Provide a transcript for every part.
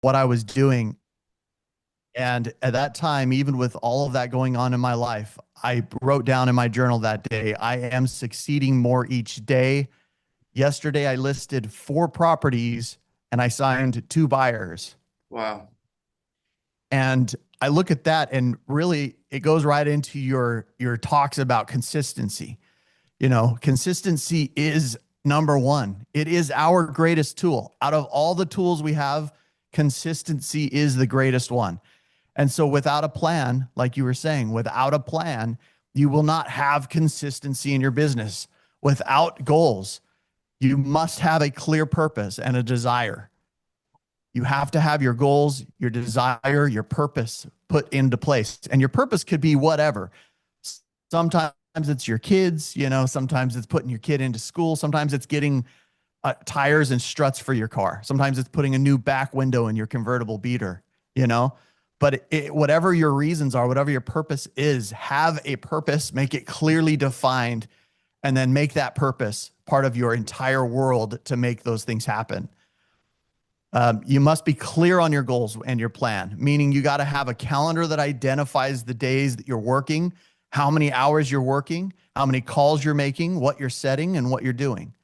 what I was doing. And at that time, even with all of that going on in my life, I wrote down in my journal that day, I am succeeding more each day. Yesterday, I listed 4 properties and I signed 2 buyers. Wow. And I look at that and really it goes right into your talks about consistency. Consistency is number one. It is our greatest tool. Out of all the tools we have, consistency is the greatest one. And so without a plan, like you were saying, without a plan, you will not have consistency in your business. Without goals, you must have a clear purpose and a desire. You have to have your goals, your desire, your purpose put into place. And your purpose could be whatever. Sometimes it's your kids, sometimes it's putting your kid into school, sometimes it's getting tires and struts for your car. Sometimes it's putting a new back window in your convertible beater, you know? But whatever your reasons are, whatever your purpose is, have a purpose, make it clearly defined, and then make that purpose part of your entire world to make those things happen. You must be clear on your goals and your plan, meaning you got to have a calendar that identifies the days that you're working, how many hours you're working, how many calls you're making, what you're setting, and what you're doing.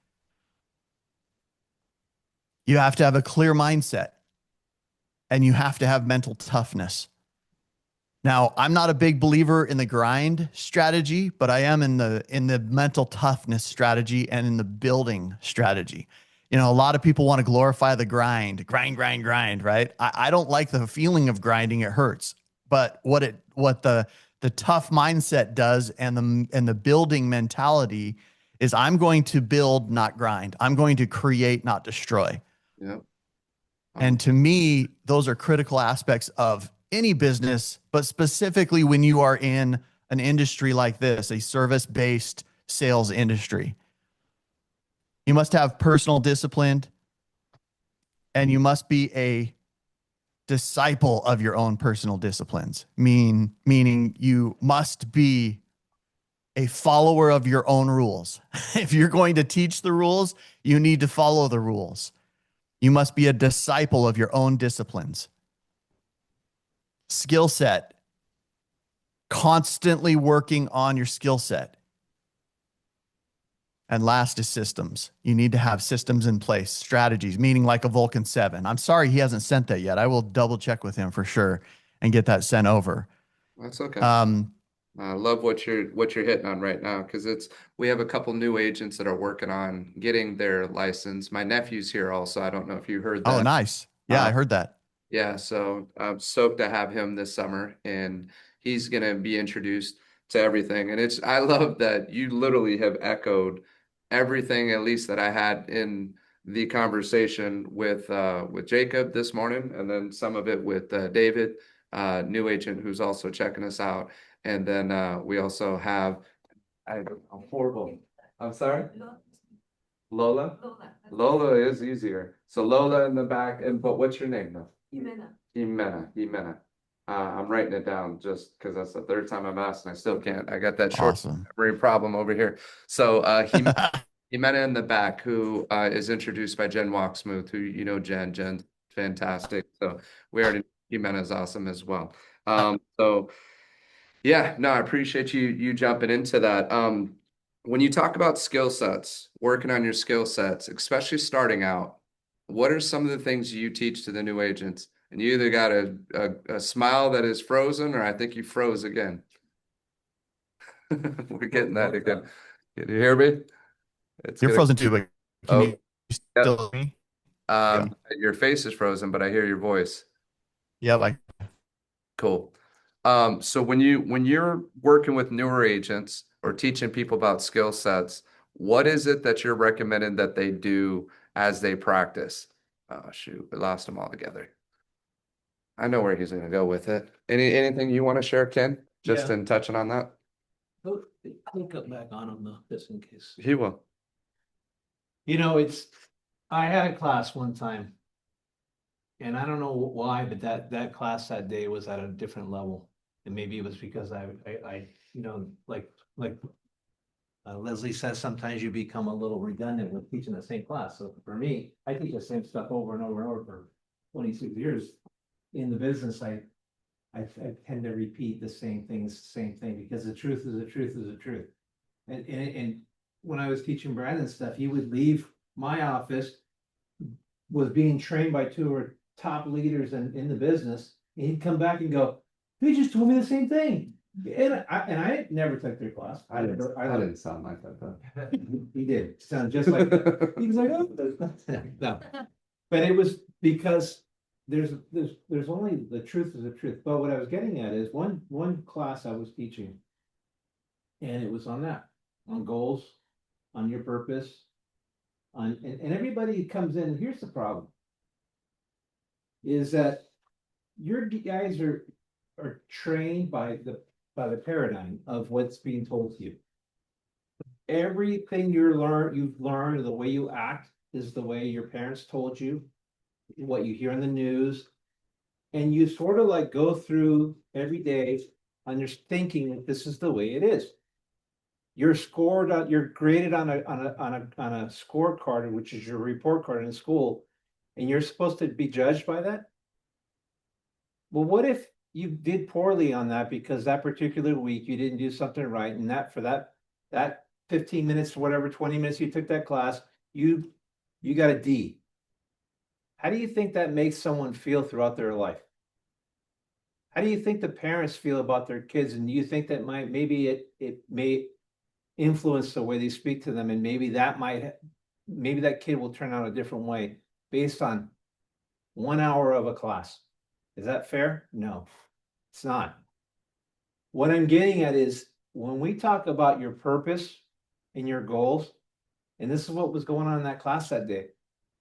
You have to have a clear mindset and you have to have mental toughness. Now, I'm not a big believer in the grind strategy, but I am in the mental toughness strategy and in the building strategy. A lot of people want to glorify the grind, right? I don't like the feeling of grinding. It hurts. But what the tough mindset does and the building mentality is I'm going to build, not grind. I'm going to create, not destroy. Yeah. And to me, those are critical aspects of any business, but specifically when you are in an industry like this, a service based sales industry. You must have personal discipline and you must be a disciple of your own personal disciplines, meaning you must be a follower of your own rules. If you're going to teach the rules, you need to follow the rules. You must be a disciple of your own disciplines. Skill set, constantly working on your skill set. And last is systems. You need to have systems in place, strategies, meaning like a Vulcan 7. I'm sorry he hasn't sent that yet. I will double check with him for sure and get that sent over. That's okay. Um, I love what you're hitting on right now because we have a couple new agents that are working on getting their license. My nephew's here also. I don't know if you heard oh, that. nice. Yeah, Uh, I heard that. yeah, so I'm stoked to have him this summer, and he's gonna be introduced to everything. And I love that you literally have echoed everything, at least that I had in the conversation with Jacob this morning, and then some of it with David, new agent who's also checking us out. And then we also have I'm horrible. I'm sorry? Lola? Lola is easier. So Lola in the back, and but what's your name though? Jimena. I'm writing it down just because that's the third time I've asked and I still can't. I got that short Awesome. memory problem over here. So Jimena in the back, who is introduced by Jen Walksmooth, who you know Jen. Jen's fantastic. So we already Jimena's awesome as well. So yeah, no, I appreciate you jumping into that. When you talk about skill sets, working on your skill sets, especially starting out, what are some of the things you teach to the new agents? And you either got a smile that is frozen, or I think you froze again. We're getting that again. Can you hear me? It's You're gonna. frozen too, but can Oh, you yep. still hear me? Yeah. Your face is frozen, but I hear your voice. Yeah, like Cool. So when you're working with newer agents or teaching people about skill sets, what is it that you're recommending that they do as they practice? Oh shoot, we lost them all together. I know where he's gonna go with it. Anything you want to share, Ken? Just Yeah, in touching on that? I'll cut back on them though, just in case. He will. I had a class one time, and I don't know why, but that class that day was at a different level. And maybe it was because like Leslie says, sometimes you become a little redundant with teaching the same class. So for me, I teach the same stuff over and over and over for 26 years in the business, I tend to repeat the same thing, because the truth is the truth is the truth. And when I was teaching Brandon stuff, he would leave my office, was being trained by two or top leaders in the business, and he'd come back and go, they just told me the same thing. And I never took their class. I didn't sound like that though. He did sound just like that. He was like, oh, no. But it was because there's only the truth is the truth. But what I was getting at is one class I was teaching, and it was on that, on goals, on your purpose, and everybody comes in. Here's the problem: is that your guys are trained by the paradigm of what's being told to you. Everything you've learned, the way you act is the way your parents told you, what you hear in the news, and you sort of like go through every day on your thinking that this is the way it is. You're graded on a scorecard, which is your report card in school, and you're supposed to be judged by that. Well, what if you did poorly on that because that particular week you didn't do something right, and that for that 15 minutes or whatever, 20 minutes you took that class, you got a D. How do you think that makes someone feel throughout their life? How do you think the parents feel about their kids? And do you think that maybe it may influence the way they speak to them, and maybe that kid will turn out a different way based on 1 hour of a class? Is that fair? No, it's not. What I'm getting at is when we talk about your purpose and your goals, and this is what was going on in that class that day,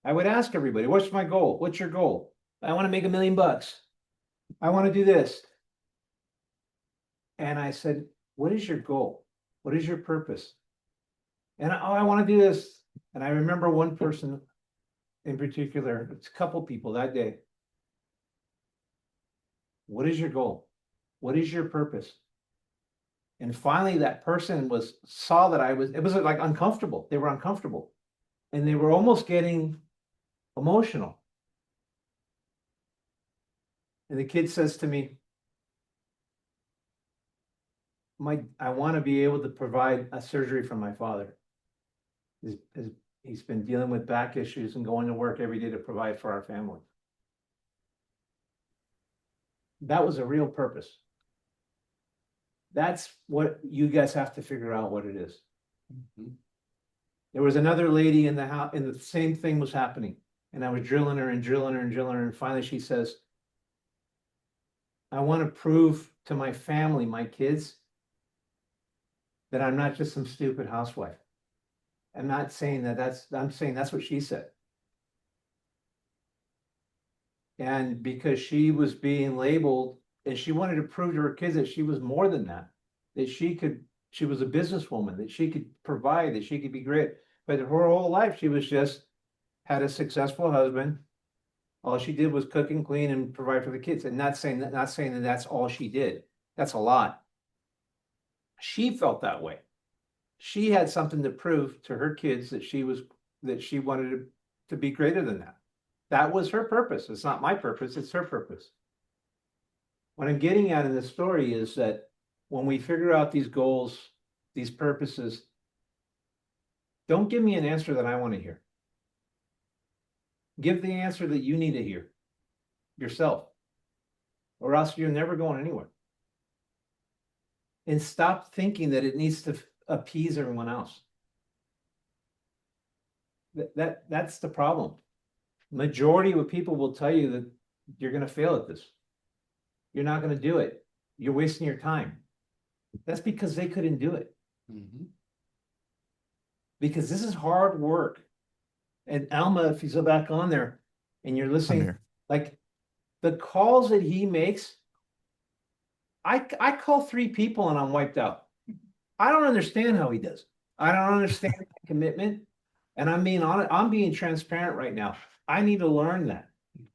I would ask everybody, what's my goal? What's your goal? I want to make $1 million. I want to do this. And I said, what is your goal? What is your purpose? And I want to do this. And I remember one person in particular, it's a couple people that day. What is your goal? What is your purpose? And finally, that person saw that it was like uncomfortable. They were uncomfortable, and they were almost getting emotional. And the kid says to me, I want to be able to provide a surgery for my father. He's been dealing with back issues and going to work every day to provide for our family. That was a real purpose. That's what you guys have to figure out what it is. Mm-hmm. There was another lady in the house, and the same thing was happening. And I was drilling her. And finally she says, I want to prove to my family, my kids, that I'm not just some stupid housewife. I'm not saying I'm saying that's what she said. And because she was being labeled, and she wanted to prove to her kids that she was more than that she was a businesswoman, that she could provide, that she could be great. But her whole life, she was just had a successful husband. All she did was cook and clean and provide for the kids. And not saying that that's all she did. That's a lot. She felt that way. She had something to prove to her kids that she wanted to be greater than that. That was her purpose. It's not my purpose, it's her purpose. What I'm getting at in this story is that when we figure out these goals, these purposes, don't give me an answer that I want to hear. Give the answer that you need to hear yourself, or else you're never going anywhere. And stop thinking that it needs to appease everyone else. That's the problem. Majority of people will tell you that you're going to fail at this. You're not going to do it. You're wasting your time. That's because they couldn't do it. Mm-hmm. Because this is hard work. And Alma, if you go back on there and you're listening, like the calls that he makes, I call 3 people and I'm wiped out. I don't understand how he does. I don't understand the commitment. And I'm being transparent right now. I need to learn that.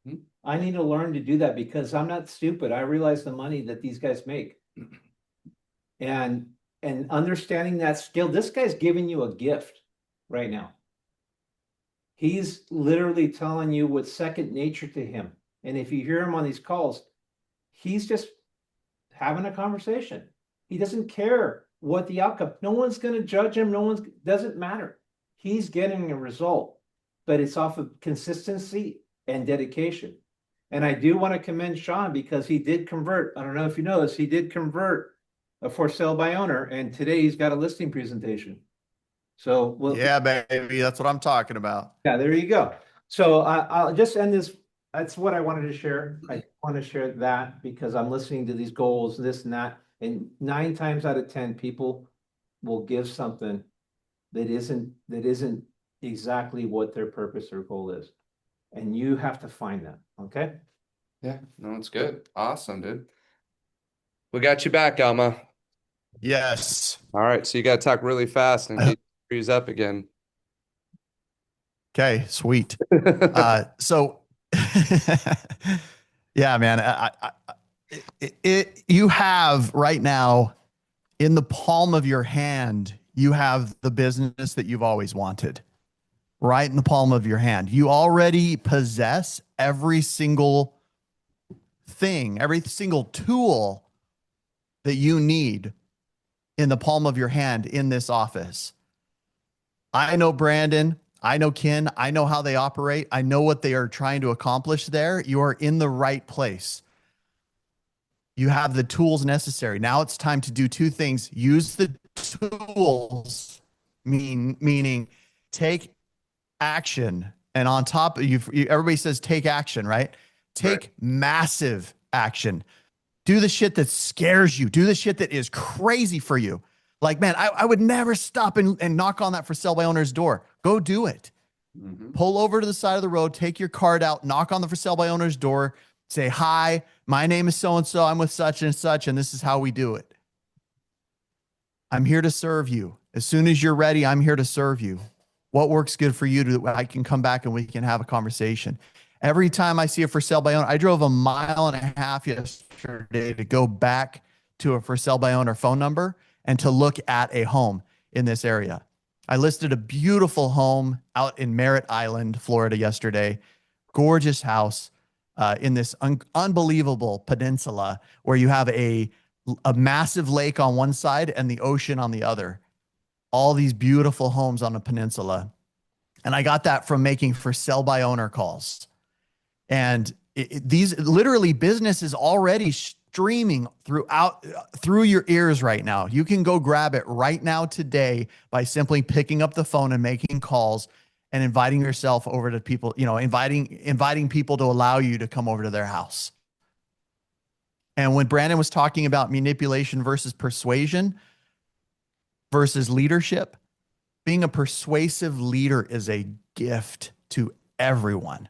Mm-hmm. I need to learn to do that because I'm not stupid. I realize the money that these guys make. And understanding that skill, this guy's giving you a gift right now. He's literally telling you what's second nature to him. And if you hear him on these calls, he's just having a conversation. He doesn't care what the outcome. No one's going to judge him. No one's doesn't matter. He's getting a result, but it's off of consistency and dedication. And I do want to commend Sean because he did convert. I don't know if you know this, he did convert a for sale by owner, and today he's got a listing presentation. So Yeah, baby, that's what I'm talking about. yeah, there you go. So I'll just end this. That's what I wanted to share. I want to share that because I'm listening to these goals, this and that, and 9 times out of 10, people will give something that isn't exactly what their purpose or goal is, and you have to find that. Okay. Yeah, no, it's good. Awesome, dude. We got you back, Alma. Yes. All right, so you got to talk really fast and get freeze up again. Okay, sweet. So yeah, man, you have right now in the palm of your hand, you have the business that you've always wanted right in the palm of your hand. You already possess every single thing, every single tool that you need in the palm of your hand in this office. I know Brandon. I know Ken. I know how they operate. I know what they are trying to accomplish there. You are in the right place. You have the tools necessary. Now it's time to do two things. Use the tools, meaning take action. And on top of everybody says take action, right? Take massive action. Do the shit that scares you. Do the shit that is crazy for you. Like, man, I would never stop and knock on that for sale by owner's door. Go do it. Pull over to the side of the road, take your card out, knock on the for sale by owner's door, say, hi, my name is so-and-so. I'm with such and such, and this is how we do it. I'm here to serve you. As soon as you're ready, I'm here to serve you. What works good for you? I can come back and we can have a conversation. Every time I see a for sale by owner, I drove 1.5 miles yesterday to go back to a for sale by owner phone number and to look at a home in this area. I listed a beautiful home out in Merritt Island, Florida yesterday. Gorgeous house in this unbelievable peninsula where you have a massive lake on one side and the ocean on the other. All these beautiful homes on a peninsula. And I got that from making for sale by owner calls. And these literally business is already streaming through your ears right now. You can go grab it right now today by simply picking up the phone and making calls and inviting yourself over to people, inviting people to allow you to come over to their house. And when Brandon was talking about manipulation versus persuasion versus leadership, being a persuasive leader is a gift to everyone,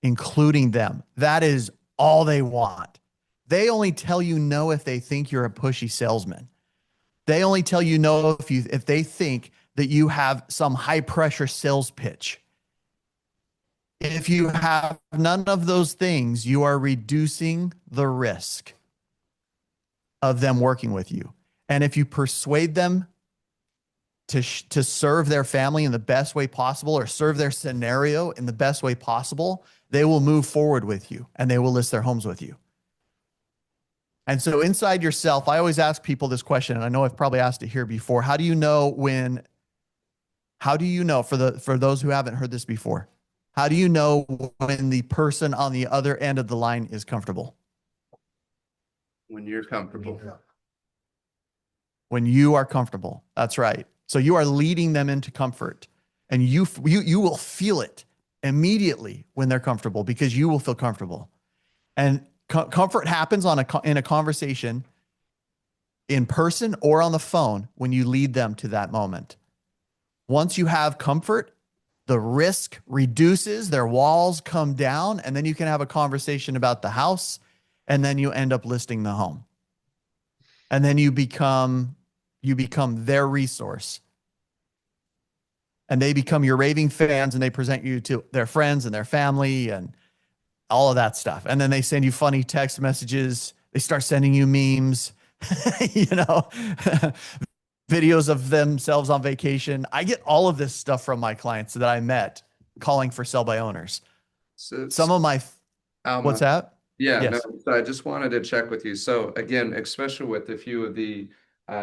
including them. That is all they want. They only tell you no if they think you're a pushy salesman. They only tell you no if they think that you have some high pressure sales pitch. If you have none of those things, you are reducing the risk of them working with you. And if you persuade them to serve their family in the best way possible or serve their scenario in the best way possible, they will move forward with you and they will list their homes with you. And so inside yourself, I always ask people this question, and I know I've probably asked it here before. How do you know for those who haven't heard this before, how do you know when the person on the other end of the line is comfortable? When you're comfortable. When you are comfortable. That's right. So you are leading them into comfort, and you will feel it immediately when they're comfortable because you will feel comfortable. And comfort happens in a conversation in person or on the phone when you lead them to that moment. Once you have comfort, the risk reduces, their walls come down, and then you can have a conversation about the house, and then you end up listing the home. And then you become their resource. And they become your raving fans, and they present you to their friends and their family and all of that stuff. And then they send you funny text messages. They start sending you memes, videos of themselves on vacation. I get all of this stuff from my clients that I met calling for sell by owners. So some of my What's Alma. that? Yeah, no, Yes. so I just wanted to check with you. So again, especially with a few of the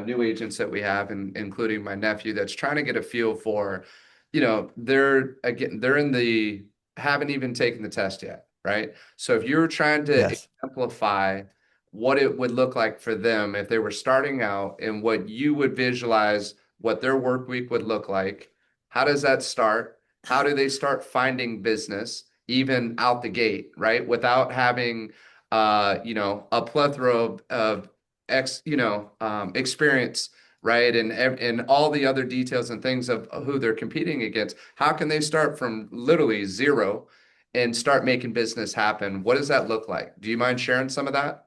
new agents that we have, and including my nephew, that's trying to get a feel for, they're in the haven't even taken the test yet, right? So if you're trying to Yes. exemplify what it would look like for them if they were starting out and what you would visualize what their work week would look like, how does that start? How do they start finding business even out the gate, right? Without having a plethora of experience, right? And all the other details and things of who they're competing against. How can they start from literally zero and start making business happen? What does that look like? Do you mind sharing some of that?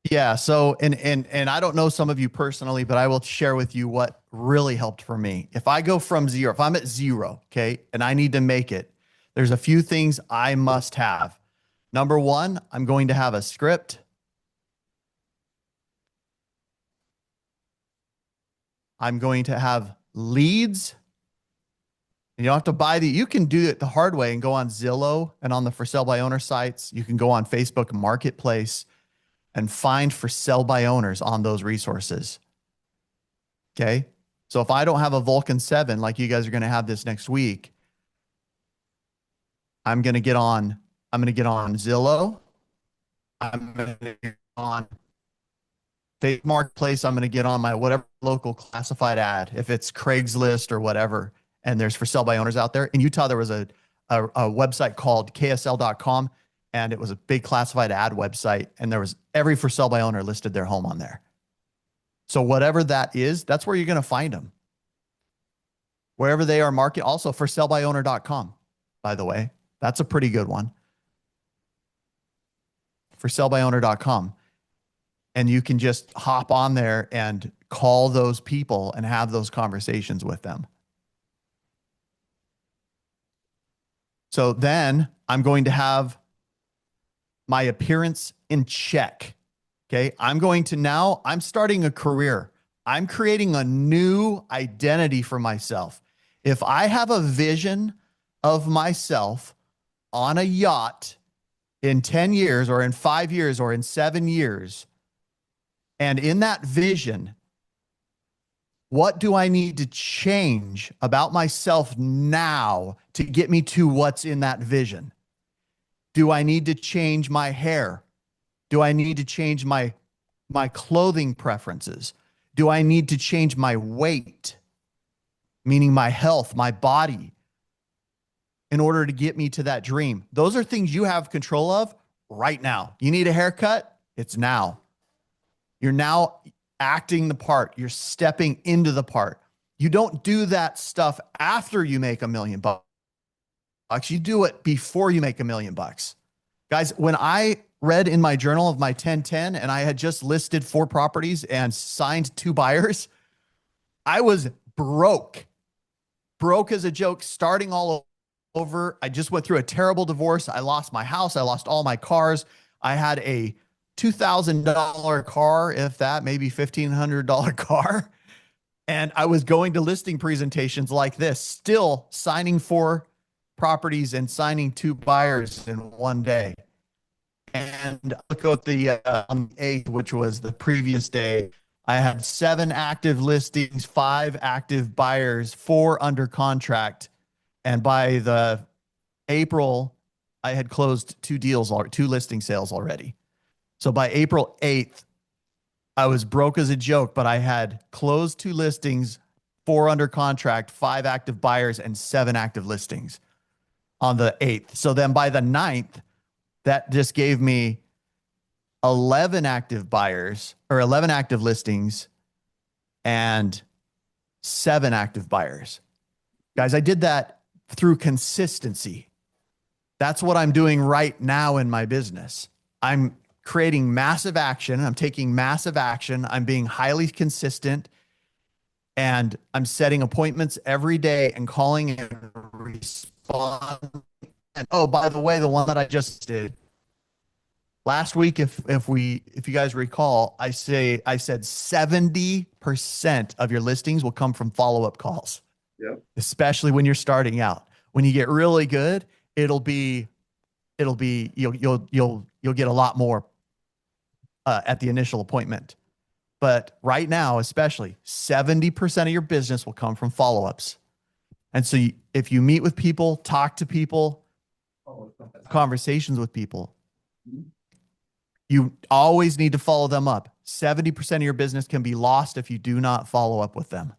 Yeah. So, and I don't know some of you personally, but I will share with you what really helped for me. If I go from zero, if I'm at zero, okay, and I need to make it, there's a few things I must have. Number one, I'm going to have a script. I'm going to have leads. And you don't have to buy you can do it the hard way and go on Zillow and on the for sale by owner sites. You can go on Facebook Marketplace and find for sell by owners on those resources. Okay. So if I don't have a Vulcan 7, like you guys are going to have this next week, I'm going to get on Zillow. I'm going to get on Facebook Marketplace. I'm going to get on my whatever local classified ad, if it's Craigslist or whatever. And there's for sale by owners out there. In Utah, there was a website called ksl.com, and it was a big classified ad website. And there was every for sale by owner listed their home on there. So whatever that is, that's where you're going to find them. Wherever they are market, also for sellbyowner.com, by the way, that's a pretty good one. For sellbyowner.com. And you can just hop on there and call those people and have those conversations with them. So then I'm going to have my appearance in check. Okay. I'm starting a career. I'm creating a new identity for myself. If I have a vision of myself on a yacht in 10 years or in 5 years or in 7 years, and in that vision, what do I need to change about myself now to get me to what's in that vision? Do I need to change my hair? Do I need to change my clothing preferences? Do I need to change my weight, meaning my health, my body, in order to get me to that dream? Those are things you have control of right now. You need a haircut? It's now. You're now acting the part. You're stepping into the part. You don't do that stuff after you make $1 million. You do it before you make $1 million. Guys, when I read in my journal of my 1010 and I had just listed 4 properties and signed 2 buyers, I was broke as a joke, starting all over. I just went through a terrible divorce. I lost my house. I lost all my cars. I had a $2,000 car, if that, maybe $1,500 car. And I was going to listing presentations like this, still signing 4 properties and signing 2 buyers in one day. And look at on the 8th, which was the previous day, I had 7 active listings, 5 active buyers, 4 under contract. And by the April, I had closed 2 deals, 2 listing sales already. So by April 8th, I was broke as a joke, but I had closed 2 listings, 4 under contract, 5 active buyers, and 7 active listings on the 8th. So then by the 9th, that just gave me 11 active buyers or 11 active listings and 7 active buyers. Guys, I did that through consistency. That's what I'm doing right now in my business. I'm creating massive action. I'm taking massive action. I'm being highly consistent, and I'm setting appointments every day and calling and responding. And oh, by the way, the one that I just did last week, if you guys recall, I said 70% of your listings will come from follow-up calls. Yep. Especially when you're starting out. When you get really good, it'll be it'll be you'll get a lot more at the initial appointment. But right now, especially 70% of your business will come from follow-ups. And so if you meet with people, talk to people, conversations with people, you always need to follow them up. 70% of your business can be lost if you do not follow up with them.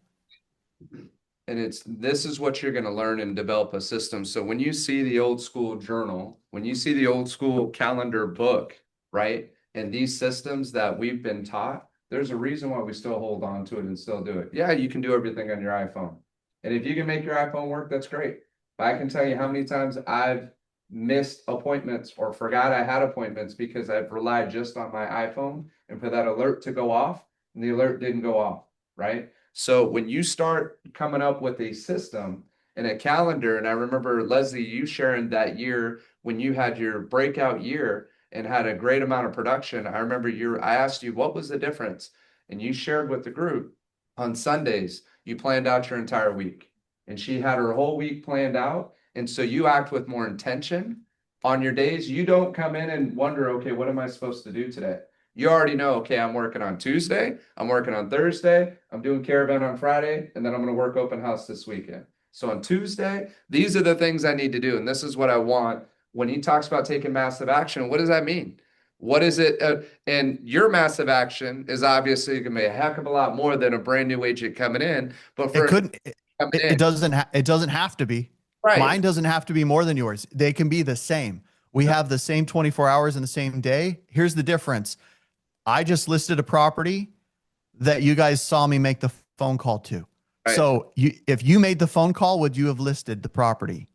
And this is what you're going to learn and develop a system. So when you see the old school journal, when you see the old school calendar book, right? And these systems that we've been taught, there's a reason why we still hold on to it and still do it. Yeah, you can do everything on your iPhone. And if you can make your iPhone work, that's great. But I can tell you how many times I've missed appointments or forgot I had appointments because I've relied just on my iPhone and for that alert to go off, and the alert didn't go off, right? So when you start coming up with a system and a calendar, and I remember, Leslie, you sharing that year when you had your breakout year and had a great amount of production. I remember I asked you, what was the difference? And you shared with the group on Sundays, you planned out your entire week. And she had her whole week planned out. And so you act with more intention on your days. You don't come in and wonder, okay, what am I supposed to do today? You already know, okay, I'm working on Tuesday, I'm working on Thursday, I'm doing caravan on Friday, and then I'm going to work open house this weekend. So on Tuesday, these are the things I need to do. And this is what I want. When he talks about taking massive action, what does that mean? What is it? And your massive action is obviously going to be a heck of a lot more than a brand new agent coming in. But It for couldn't, coming it in, doesn't have to be. right? Mine doesn't have to be more than yours. They can be the same. We have the same 24 hours in the same day. Here's the difference. I just listed a property that you guys saw me make the phone call to. Right. So if you made the phone call, would you have listed the property?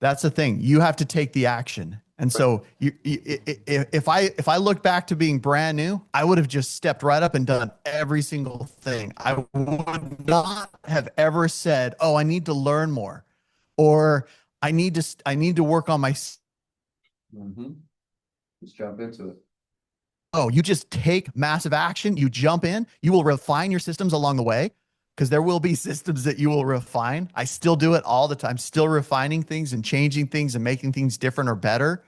That's the thing. You have to take the action. And so if I look back to being brand new, I would have just stepped right up and done every single thing. I would not have ever said, "Oh, I need to learn more," or I need to work on my. Mm-hmm. Let's jump into it. Oh, you just take massive action. You jump in. You will refine your systems along the way because there will be systems that you will refine. I still do it all the time, still refining things and changing things and making things different or better.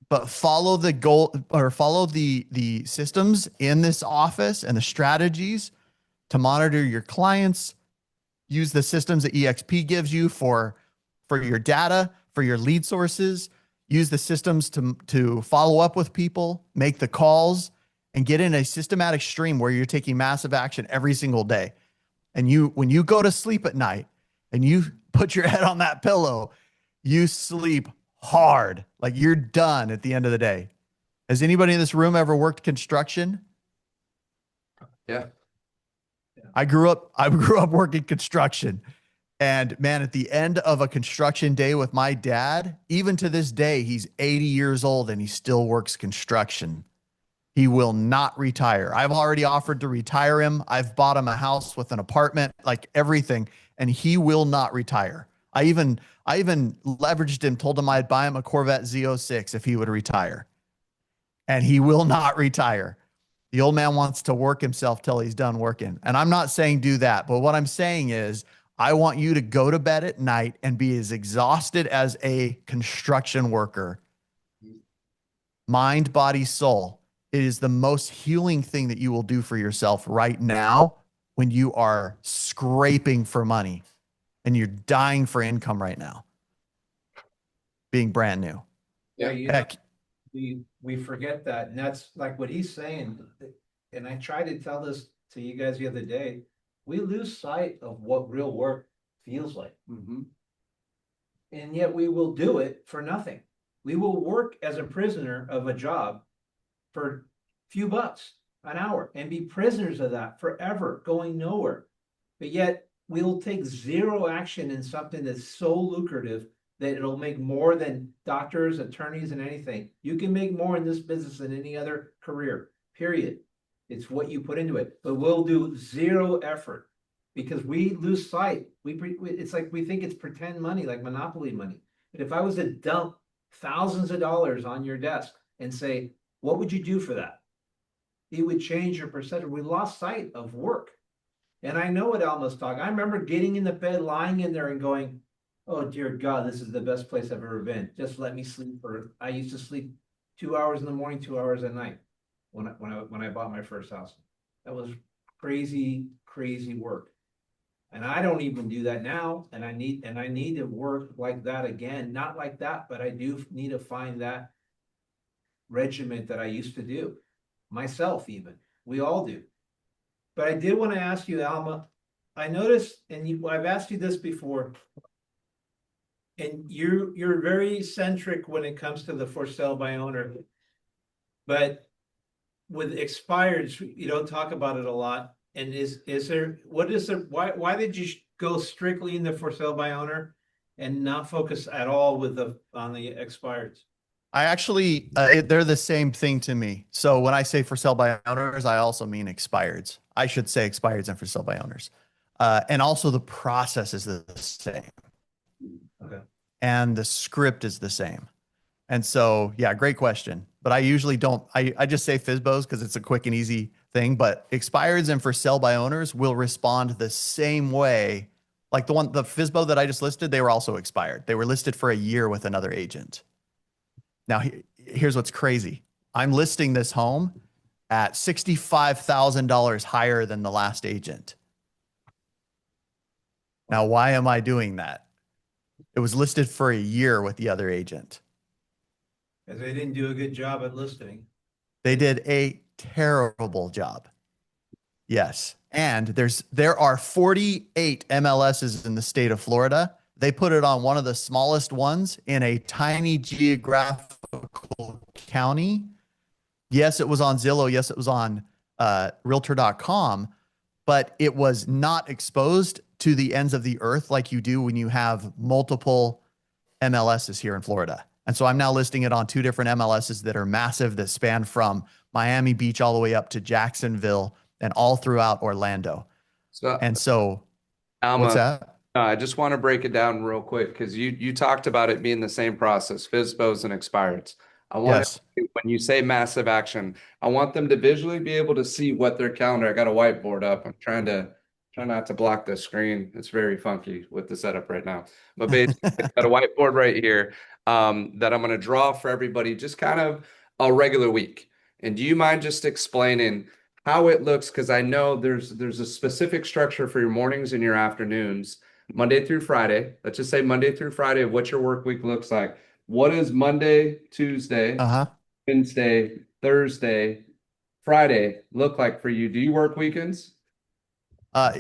But follow the goal or follow the systems in this office and the strategies to monitor your clients. Use the systems that EXP gives you for your data, for your lead sources. Use the systems to follow up with people, make the calls, and get in a systematic stream where you're taking massive action every single day. And when you go to sleep at night and you put your head on that pillow, you sleep hard. Like you're done at the end of the day. Has anybody in this room ever worked construction? Yeah. I grew up working construction. And man, at the end of a construction day with my dad, even to this day, he's 80 years old and he still works construction. He will not retire. I've already offered to retire him. I've bought him a house with an apartment, like everything, and he will not retire. I even leveraged him, told him I'd buy him a Corvette Z06 if he would retire. And he will not retire. The old man wants to work himself till he's done working. And I'm not saying do that, but what I'm saying is I want you to go to bed at night and be as exhausted as a construction worker. Mind, body, soul. It is the most healing thing that you will do for yourself right now when you are scraping for money and you're dying for income right now. Being brand new. Yeah, Heck, we forget that, and that's like what he's saying. And I tried to tell this to you guys the other day. We lose sight of what real work feels like. Mm-hmm. And yet we will do it for nothing. We will work as a prisoner of a job for a few bucks an hour and be prisoners of that forever, going nowhere. But yet we'll take zero action in something that's so lucrative that it'll make more than doctors, attorneys, and anything. You can make more in this business than any other career, period. It's what you put into it. But we'll do zero effort because we lose sight. It's like we think it's pretend money, like Monopoly money. But if I was to dump thousands of dollars on your desk and say, what would you do for that? It would change your perception. We lost sight of work. And I know what Alma's talking. I remember getting in the bed, lying in there and going, oh dear God, this is the best place I've ever been. Just let me sleep for, I used to sleep 2 hours in the morning, 2 hours at night when I bought my first house. That was crazy, crazy work. And I don't even do that now. And I need to work like that again. Not like that, but I do need to find that regiment that I used to do. Myself even. We all do. But I did want to ask you, Alma, I noticed, and I've asked you this before, and you're very centric when it comes to the for sale by owner, but with expireds, you don't talk about it a lot. And is there what is there why did you go strictly in the for sale by owner and not focus at all with the on the expireds? I actually, they're the same thing to me. So when I say for sale by owners, I also mean expireds. I should say expireds and for sale by owners. And also the process is the same Okay. and the script is the same. And so, yeah, great question. But I usually don't, I just say FISBOs because it's a quick and easy thing. But expireds and for sale by owners will respond the same way. Like the FISBO that I just listed, they were also expired. They were listed for a year with another agent. Now, here's what's crazy. I'm listing this home at $65,000 higher than the last agent. Now, why am I doing that? It was listed for a year with the other agent. Because they didn't do a good job at listing. They did a terrible job. Yes. And there are 48 MLSs in the state of Florida. They put it on one of the smallest ones in a tiny geographical county. Yes, it was on Zillow. Yes, it was on realtor.com, but it was not exposed to the ends of the earth like you do when you have multiple MLSs here in Florida. And so I'm now listing it on two different MLSs that are massive, that span from Miami Beach all the way up to Jacksonville and all throughout Orlando. So, And so, what's Alma, that? I just want to break it down real quick because you talked about it being the same process, FISBOs and expireds. I want Yes. when you say massive action, I want them to visually be able to see what their calendar. I got a whiteboard up. I'm try not to block the screen. It's very funky with the setup right now. But basically, I've got a whiteboard right here that I'm going to draw for everybody, just kind of a regular week. And do you mind just explaining how it looks? Because I know there's a specific structure for your mornings and your afternoons Monday through Friday. Let's just say Monday through Friday of what your work week looks like. What is Monday, Tuesday, Uh-huh. Wednesday, Thursday, Friday look like for you? Do you work weekends? Uh,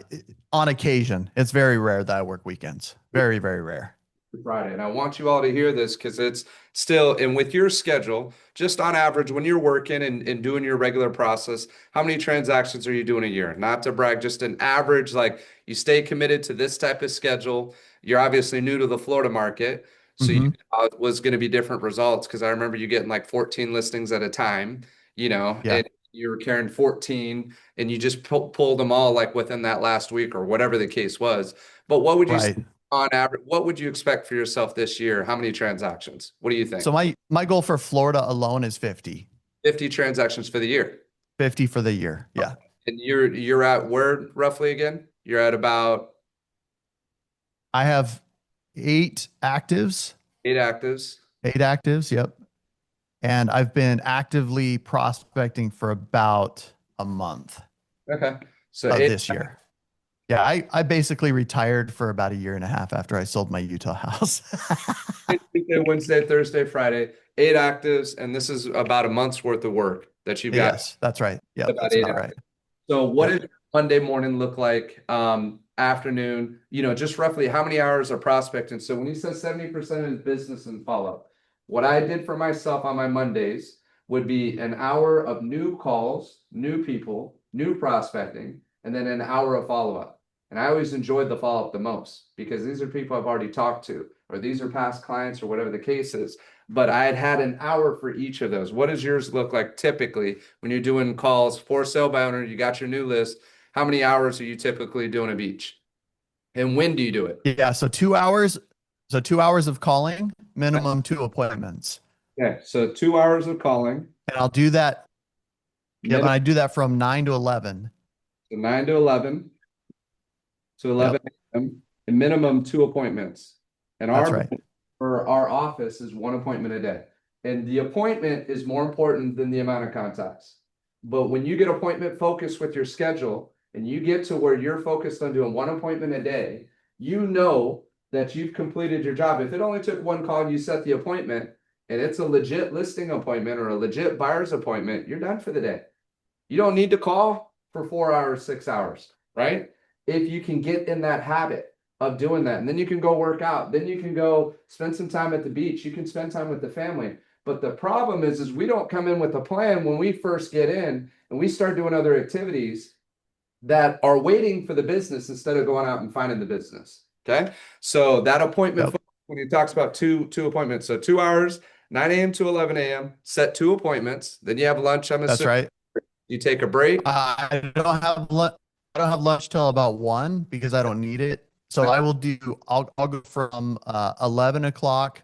on occasion, it's very rare that I work weekends. Very, very rare. Friday. And I want you all to hear this because it's still, and with your schedule, just on average, when you're working and doing your regular process, how many transactions are you doing a year? Not to brag, just an average, like you stay committed to this type of schedule. You're obviously new to the Florida market. So you Mm-hmm. was going to be different results because I remember you getting like 14 listings at a time, Yeah. and you were carrying 14 and you just pulled them all like within that last week or whatever the case was. But what would you Right. on average, what would you expect for yourself this year? How many transactions? What do you think? So my goal for Florida alone is 50. 50 transactions for the year. 50 for the year. Yeah. And you're at where roughly again? You're at about I have eight actives, eight actives. eight actives. Yep. And I've been actively prospecting for about a month Okay. So of eight this year. Yeah, I basically retired for about a year and a half after I sold my Utah house. Tuesday, Wednesday, Thursday, Friday, eight actives, and this is about a month's worth of work that you've got. Yes, that's right. Yep, About that's eight about right. actives. So what Yep. does your Monday morning look like? Afternoon, just roughly how many hours are prospecting? So when he says 70% of his business and follow, what I did for myself on my Mondays would be an hour of new calls, new people, new prospecting, and then an hour of follow-up. And I always enjoyed the follow-up the most because these are people I've already talked to, or these are past clients, or whatever the case is. But I had an hour for each of those. What does yours look like typically when you're doing calls for sale by owner? You got your new list. How many hours are you typically doing of each? And when do you do it? Yeah, so 2 hours. So 2 hours of calling, minimum two appointments. Okay, so 2 hours of calling, And I'll do that. Yep, and minimum I do that from 9 to 11. 9 to 11 to 11 Yep. a.m. and minimum two appointments. And That's our right. for our office is one appointment a day. And the appointment is more important than the amount of contacts. But when you get appointment focused with your schedule and you get to where you're focused on doing one appointment a day, you know that you've completed your job. If it only took one call and you set the appointment and it's a legit listing appointment or a legit buyer's appointment, you're done for the day. You don't need to call for 4 hours, 6 hours, right? If you can get in that habit of doing that, and then you can go work out, then you can go spend some time at the beach, you can spend time with the family. But the problem is we don't come in with a plan when we first get in and we start doing other activities that are waiting for the business instead of going out and finding the business. Okay. So that appointment, Yep. when he talks about two appointments, so 2 hours, 9 a.m. to 11 a.m., set two appointments. Then you have lunch. I'm That's assuming right. you take a break. I don't have lunch till about 1 because I don't need it. So I'll go from 11 o'clock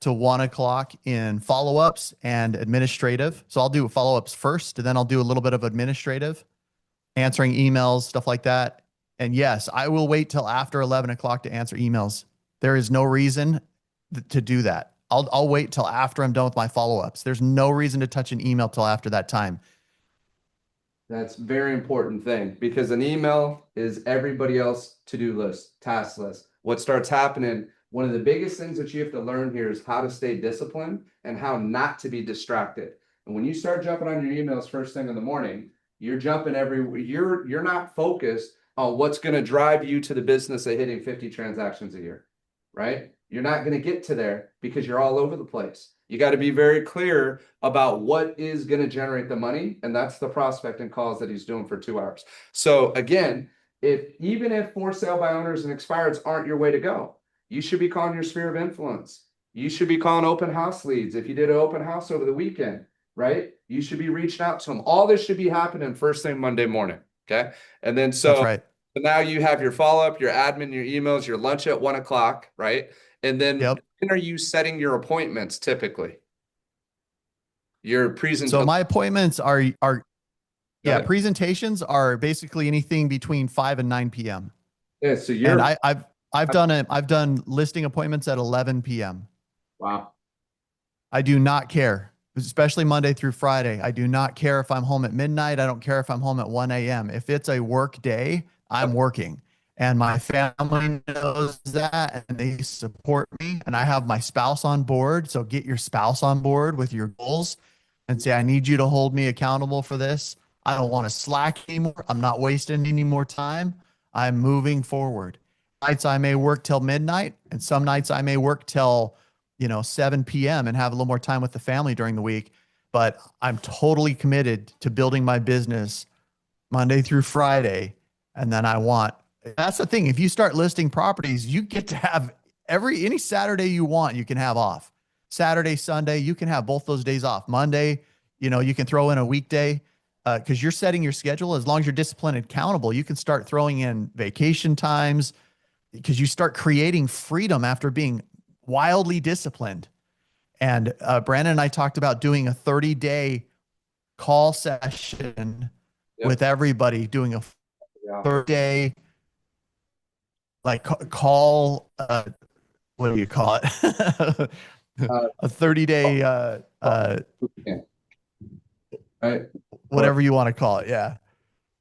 to 1 o'clock in follow-ups and administrative. So I'll do follow-ups first, and then I'll do a little bit of administrative, answering emails, stuff like that. And yes, I will wait till after 11 o'clock to answer emails. There is no reason to do that. I'll wait till after I'm done with my follow-ups. There's no reason to touch an email till after that time. That's a very important thing because an email is everybody else to-do list, task list. What starts happening, one of the biggest things that you have to learn here is how to stay disciplined and how not to be distracted. And when you start jumping on your emails first thing in the morning, you're jumping you're not focused on what's going to drive you to the business of hitting 50 transactions a year, right? You're not going to get to there because you're all over the place. You got to be very clear about what is going to generate the money. And that's the prospecting calls that he's doing for 2 hours. So again, even if for sale by owners and expireds aren't your way to go, you should be calling your sphere of influence. You should be calling open house leads. If you did an open house over the weekend, right? You should be reaching out to them. All this should be happening first thing Monday morning. Okay. And then That's right. so now you have your follow-up, your admin, your emails, your lunch at 1 o'clock, right? And then Yep. when are you setting your appointments typically? Your So presentation. my appointments are Go yeah, ahead. presentations are basically anything between 5 and 9 p.m. Yeah, so And you're I've done listing appointments at 11 p.m. wow. I do not care, especially Monday through Friday. I do not care if I'm home at midnight. I don't care if I'm home at 1 a.m. If it's a work day, I'm working. And my family knows that and they support me. And I have my spouse on board. So get your spouse on board with your goals and say, I need you to hold me accountable for this. I don't want to slack anymore. I'm not wasting any more time. I'm moving forward. Nights I may work till midnight, and some nights I may work till 7 p.m. and have a little more time with the family during the week. But I'm totally committed to building my business Monday through Friday. And then that's the thing. If you start listing properties, you get to have any Saturday you want, you can have off. Saturday, Sunday, you can have both those days off. Monday, you can throw in a weekday because you're setting your schedule. As long as you're disciplined and accountable, you can start throwing in vacation times because you start creating freedom after being wildly disciplined. And Brandon and I talked about doing a 30-day call session Yep. with everybody, doing a Yeah. 30-day like call. What do you call it? A 30-day Yeah. Right. whatever you want to call it. Yeah.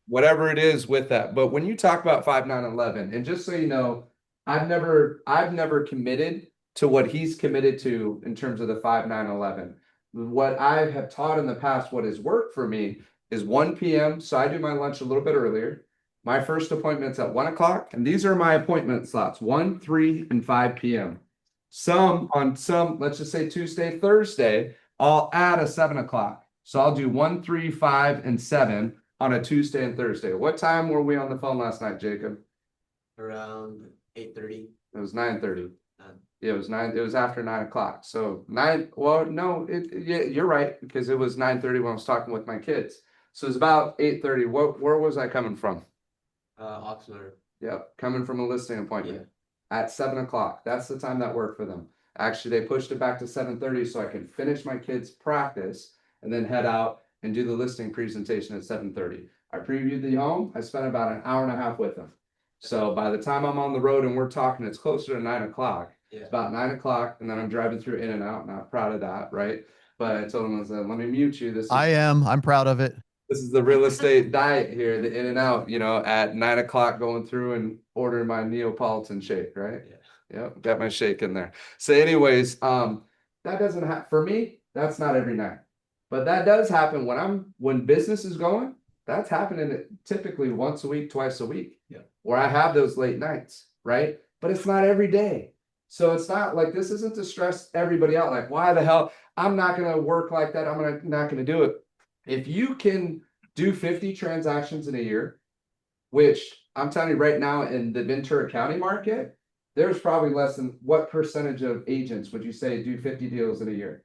Whatever it is with that. But when you talk about 5, 9, 11, and just so you know, I've never committed to what he's committed to in terms of the 5, 9, 11. What I have taught in the past, what has worked for me is 1 p.m. So I do my lunch a little bit earlier. My first appointment's at 1 o'clock, and these are my appointment slots 1, 3, and 5 p.m. Let's just say Tuesday, Thursday, I'll add a 7 o'clock. So I'll do 1, 3, 5, and 7 on a Tuesday and Thursday. What time were we on the phone last night, Jacob? Around 8:30. It was 9:30. Yeah, it was 9. It was after 9 o'clock. So 9. Well, no, yeah, you're right because it was 9:30 when I was talking with my kids. So it's about 8:30. Where was I coming from? Oxnard. Yeah, coming from a listing appointment at 7 o'clock. That's the time that worked for them. Actually, they pushed it back to 7:30 so I could finish my kids' practice and then head out and do the listing presentation at 7:30. I previewed the home. I spent about an hour and a half with them. So by the time I'm on the road and we're talking, it's closer to 9 o'clock. Yeah. It's about 9 o'clock, and then I'm driving through In-N-Out. Not proud of that, right? But I told him, I said, let me mute you. I'm proud of it. This is the real estate diet here, the In-N-Out, at 9 o'clock going through and ordering my Neapolitan shake, right? Yeah. Yep, got my shake in there. So anyways, that doesn't happen for me. That's not every night, but that does happen when business is going. That's happening typically once a week, twice a week. Yeah. Where I have those late nights, right? But it's not every day. So it's not like, this isn't to stress everybody out. Like, why the hell? I'm not going to work like that. Not going to do it. If you can do 50 transactions in a year, which I'm telling you right now in the Ventura County market, there's probably less than, what percentage of agents would you say do 50 deals in a year?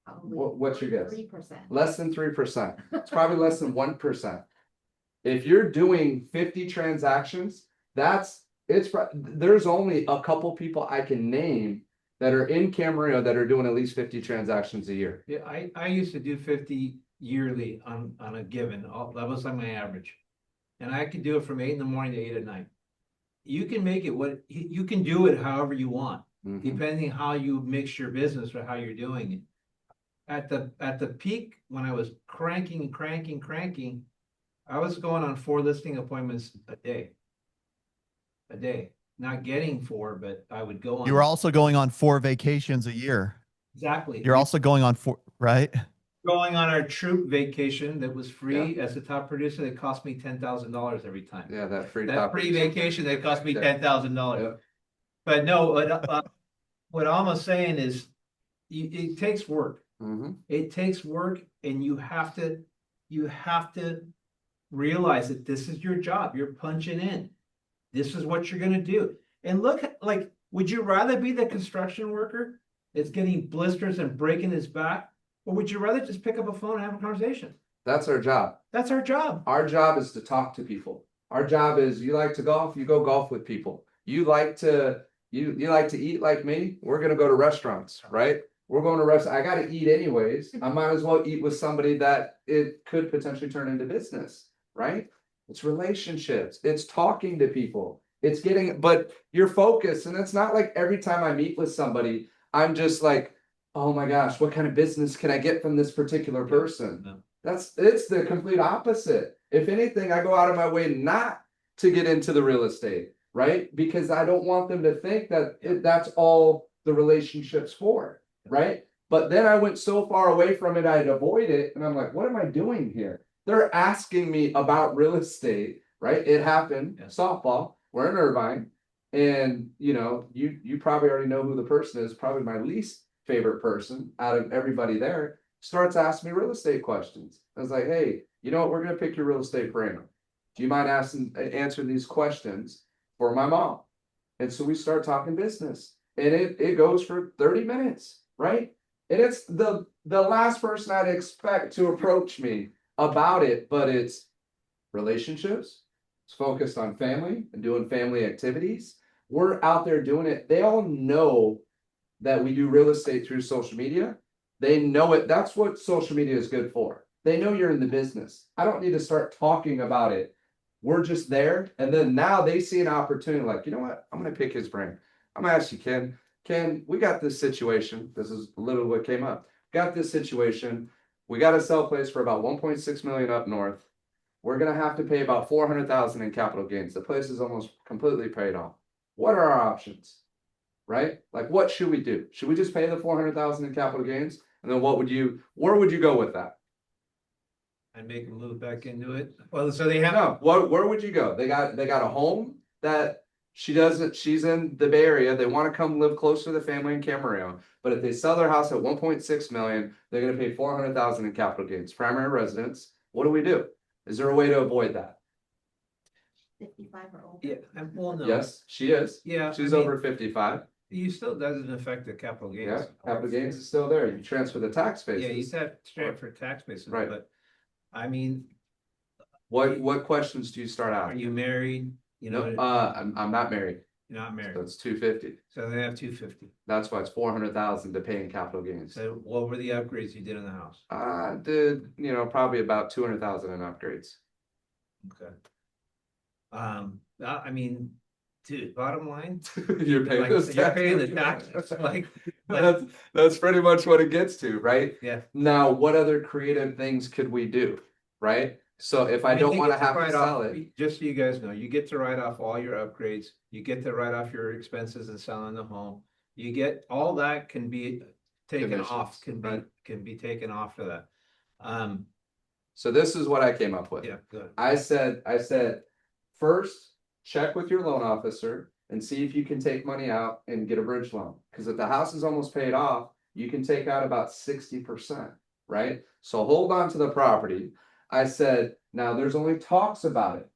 Probably What's your guess? 3%. Less than 3%. It's probably less than 1%. If you're doing 50 transactions, there's only a couple people I can name that are in Camarillo that are doing at least 50 transactions a year. Yeah, I used to do 50 yearly on a given, that was like my average. And I could do it from 8 in the morning to 8 at night. You can make it you can do it however you want, Mhm. depending how you mix your business or how you're doing it. At the peak, when I was cranking, I was going on 4 listing appointments a day. Not getting 4, but I would go on. You were also going on 4 vacations a year. Exactly. You're also going on 4, right? Going on our troop vacation that was free as a top producer. That cost me $10,000 every time. Yeah, that free vacation that cost me Yeah. $10,000. Yep. But no, what Alma's saying is, it takes work. Mm-hmm. It takes work, and you have to realize that this is your job. You're punching in. This is what you're gonna do. And look, like, would you rather be the construction worker that's getting blisters and breaking his back, or would you rather just pick up a phone and have a conversation? That's our job. That's our job. Our job is to talk to people. Our job is, you like to golf, you go golf with people. You like to eat like me, we're gonna go to restaurants, right? We're going to restaurants. I gotta eat anyways. I might as well eat with somebody that it could potentially turn into business, right? It's relationships, it's talking to people, it's but you're focused. And it's not like every time I meet with somebody, I'm just like, oh my gosh, what kind of business can I get from this particular person? No. It's the complete opposite. If anything, I go out of my way not to get into the real estate, right? Because I don't want them to think that that's all the relationship's for, right? But then I went so far away from it, I'd avoid it. And I'm like, what am I doing here? They're asking me about real estate, right? It happened, softball, we're in Irvine. And you probably already know who the person is, probably my least favorite person out of everybody there, starts asking me real estate questions. I was like, hey, you know what? We're going to pick your real estate brain. Do you mind answering these questions for my mom? And so we start talking business, and it goes for 30 minutes, right? And it's the last person I'd expect to approach me about it, but it's relationships. It's focused on family and doing family activities. We're out there doing it. They all know that we do real estate through social media. They know it. That's what social media is good for. They know you're in the business. I don't need to start talking about it. We're just there. And then now they see an opportunity, like, you know what? I'm going to pick his brain. I'm going to ask you, Ken. Ken, we got this situation. This is literally what came up. Got this situation. We got to sell a place for about 1.6 million up north. We're going to have to pay about 400,000 in capital gains. The place is almost completely paid off. What are our options? Right? Like, what should we do? Should we just pay the 400,000 in capital gains? And then where would you go with that? And make them move back into it. Well, so they have. No, where would you go? They got a home that she's in the Bay Area. They want to come live close to the family in Camarillo. But if they sell their house at 1.6 million, they're going to pay 400,000 in capital gains. Primary residence. What do we do? Is there a way to avoid that? 55 or older. Yeah, well, no. Yes, she is. Yeah, She's over 55. You still doesn't affect the capital gains. Yeah, capital gains is still there. You transfer the tax basis. Yeah, you said transfer tax basis, Right. but I mean, What questions do you start out? are you married? You know, No, I'm not married. you're not married. So it's 250. So they have 250. That's why it's 400,000 to pay in capital gains. So what were the upgrades you did in the house? I did, probably about 200,000 in upgrades. Okay. I mean, dude, bottom line, You're paying like, those you're paying the taxes. taxes, like, That's pretty much what it gets to, right? yeah. Now, what other creative things could we do, right? So if I mean, don't they want to get have to write sell off- it, Just so you guys know, you get to write off all your upgrades, you get to write off your expenses in selling the home. You get, all that can be taken off, Commissions, right. can be taken off of that. so this is what I came up with. Yeah, good. I said, first, check with your loan officer and see if you can take money out and get a bridge loan. Because if the house is almost paid off, you can take out about 60%, right? So hold on to the property. I said, now there's only talks about it.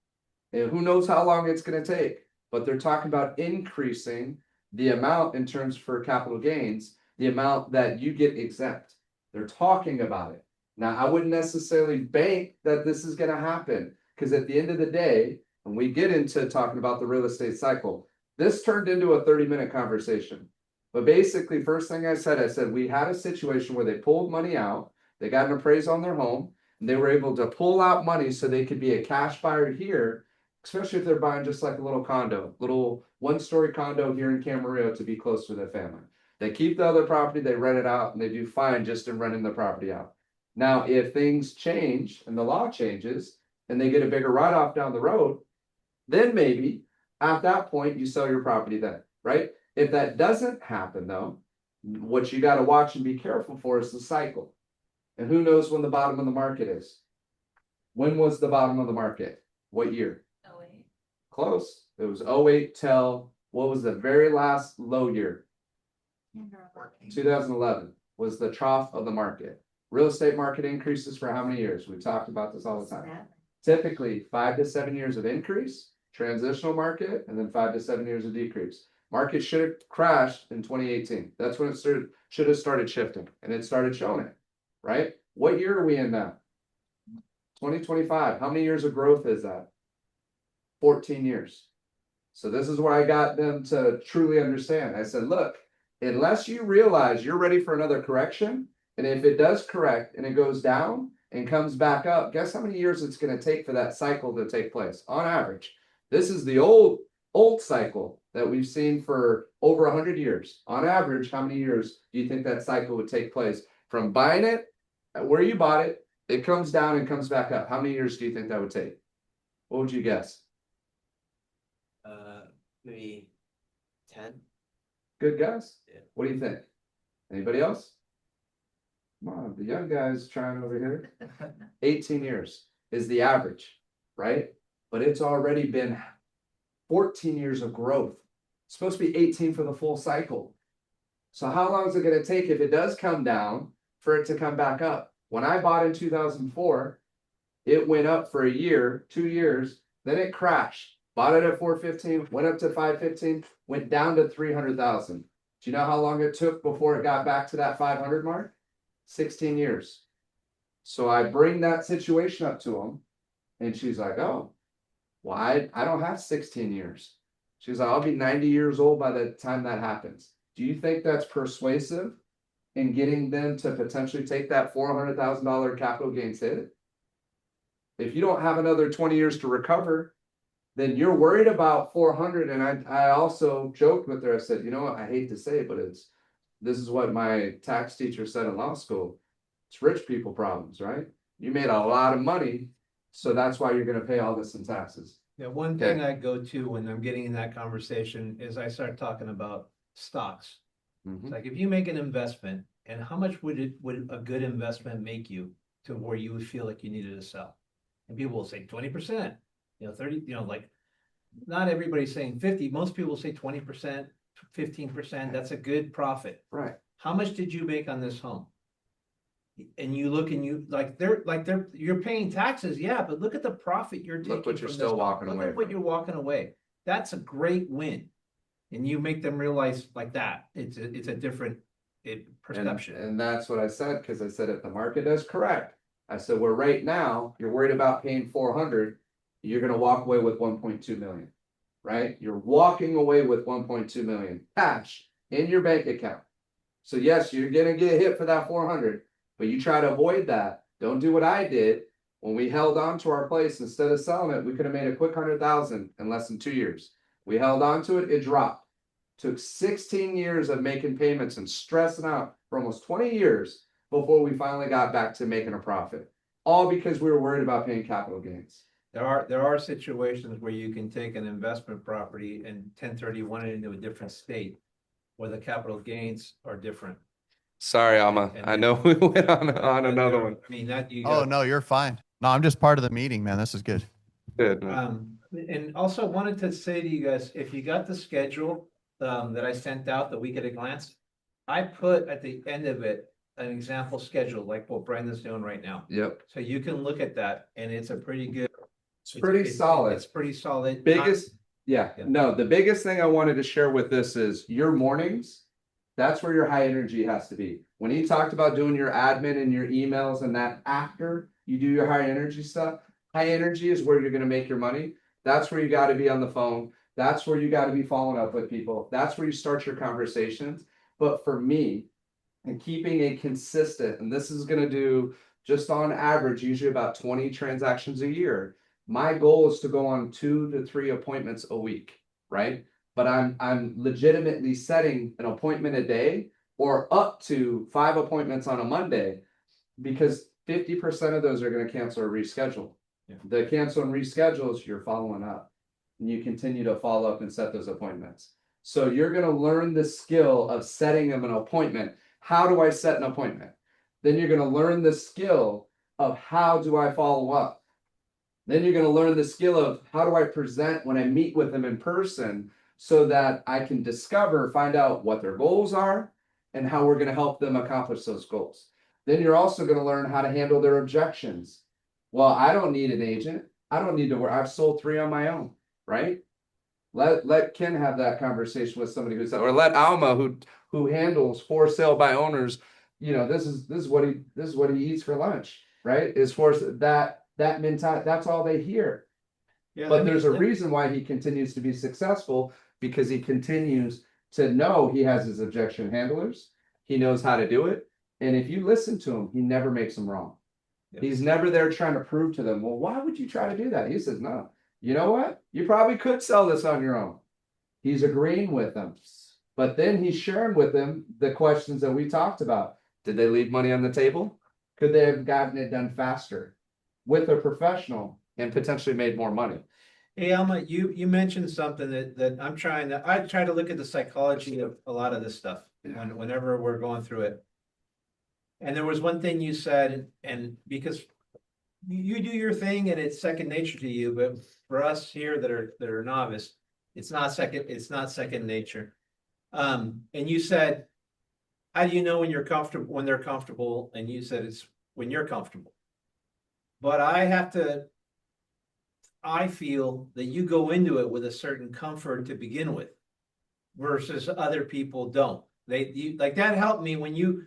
And who knows how long it's going to take, but they're talking about increasing the amount in terms for capital gains, the amount that you get exempt. They're talking about it. Now, I wouldn't necessarily bank that this is going to happen because at the end of the day, when we get into talking about the real estate cycle, this turned into a 30-minute conversation. But basically, first thing I said, we had a situation where they pulled money out, they got an appraisal on their home, and they were able to pull out money so they could be a cash buyer here, especially if they're buying just like a little condo, little one-story condo here in Camarillo to be close to their family. They keep the other property, they rent it out, and they do fine just in renting the property out. Now, if things change and the law changes and they get a bigger write-off down the road, then maybe at that point you sell your property then, right? If that doesn't happen though, what you got to watch and be careful for is the cycle. And who knows when the bottom of the market is? When was the bottom of the market? What year? Oh, wait. Close. It was 08 till what was the very last low year? 10 or 11. 2011 was the trough of the market. Real estate market increases for how many years? We talked about this all the time. 7. Typically 5 to 7 years of increase, transitional market, and then 5 to 7 years of decrease. Market should have crashed in 2018. That's when it should have started shifting, and it started showing it, right? What year are we in now? 2025. How many years of growth is that? 14 years. So this is where I got them to truly understand. I said, look, unless you realize you're ready for another correction, and if it does correct and it goes down and comes back up, guess how many years it's going to take for that cycle to take place on average? This is the old cycle that we've seen for over 100 years. On average, how many years do you think that cycle would take place from buying it where you bought it? It comes down and comes back up. How many years do you think that would take? What would you guess? Maybe 10. Good guess. Yeah. What do you think? Anybody else? Come on, the young guys trying over here. 18 years is the average, right? But it's already been 14 years of growth. It's supposed to be 18 for the full cycle. So how long is it going to take if it does come down for it to come back up? When I bought in 2004, it went up for a year, 2 years, then it crashed. Bought it at 415, went up to 515, went down to 300,000. Do you know how long it took before it got back to that 500 mark? 16 years. So I bring that situation up to them, and she's like, oh, well, I don't have 16 years. She's like, I'll be 90 years old by the time that happens. Do you think that's persuasive in getting them to potentially take that $400,000 capital gains hit? If you don't have another 20 years to recover, then you're worried about 400. And I also joked with her. I said, you know what? I hate to say it, but this is what my tax teacher said in law school. It's rich people problems, right? You made a lot of money, so that's why you're going to pay all this in taxes. Yeah, one thing I go to when I'm getting in that conversation is I start talking about stocks. It's like, if you make an investment, and how much would a good investment make you to where you would feel like you needed to sell? And people will say 20%, 30, like, not everybody's saying 50. Most people say 20%, 15%. That's a good profit. Right. How much did you make on this home? And you look and you're paying taxes, yeah, but look at the profit you're taking. Look what you're from still this. walking Look away at what from. you're walking away. That's a great win. And you make them realize like that. It's a different perception. And that's what I said, because I said if the market does correct, I said, well, right now you're worried about paying 400, you're going to walk away with 1.2 million, right? You're walking away with 1.2 million cash in your bank account. So yes, you're going to get hit for that 400, but you try to avoid that. Don't do what I did when we held on to our place. Instead of selling it, we could have made a quick 100,000 in less than 2 years. We held on to it, it dropped. Took 16 years of making payments and stressing out for almost 20 years before we finally got back to making a profit. All because we were worried about paying capital gains. There are situations where you can take an investment property and 1031 it into a different state where the capital gains are different. Sorry, Alma. I know we went on another one. I mean, that you Oh, got, no, you're fine. No, I'm just part of the meeting, man. This is good. Good, man. and also wanted to say to you guys, if you got the schedule that I sent out the week at a glance, I put at the end of it an example schedule like what Brendan's doing right now. Yep. So you can look at that and it's a pretty good. It's pretty solid. It's pretty solid. Biggest, yeah, Yeah. no, the biggest thing I wanted to share with this is your mornings. That's where your high energy has to be. When he talked about doing your admin and your emails and that after you do your high energy stuff, high energy is where you're going to make your money. That's where you got to be on the phone. That's where you got to be following up with people. That's where you start your conversations. But for me, and keeping it consistent, and this is going to do just on average, usually about 20 transactions a year. My goal is to go on 2 to 3 appointments a week, right? But I'm legitimately setting an appointment a day or up to 5 appointments on a Monday because 50% of those are going to cancel or reschedule. Yeah. The cancel and reschedules, you're following up and you continue to follow up and set those appointments. So you're going to learn the skill of setting them an appointment. How do I set an appointment? Then you're going to learn the skill of how do I follow up? Then you're going to learn the skill of how do I present when I meet with them in person so that I can find out what their goals are and how we're going to help them accomplish those goals. Then you're also going to learn how to handle their objections. Well, I don't need an agent. I don't need to work. I've sold 3 on my own, right? Let Ken have that conversation with somebody or let Alma who handles for sale by owners. You know, this is what he eats for lunch, right? As far as that mentality, that's all they hear. Yeah, But there's a reason why he continues to be successful because he continues to know he has his objection handlers. He knows how to do it. And if you listen to him, he never makes them wrong. Yep. He's never there trying to prove to them, well, why would you try to do that? He says, no, you know what? You probably could sell this on your own. He's agreeing with them. But then he's sharing with them the questions that we talked about. Did they leave money on the table? Could they have gotten it done faster with a professional and potentially made more money? Hey, Alma, you mentioned something that I try to look at the psychology of a lot of this stuff whenever we're going through it. And there was one thing you said, and because you do your thing and it's second nature to you, but for us here that are novice, it's not second nature. And you said, how do you know when you're comfortable, when they're comfortable? And you said it's when you're comfortable. But I feel that you go into it with a certain comfort to begin with, versus other people don't. Like that helped me when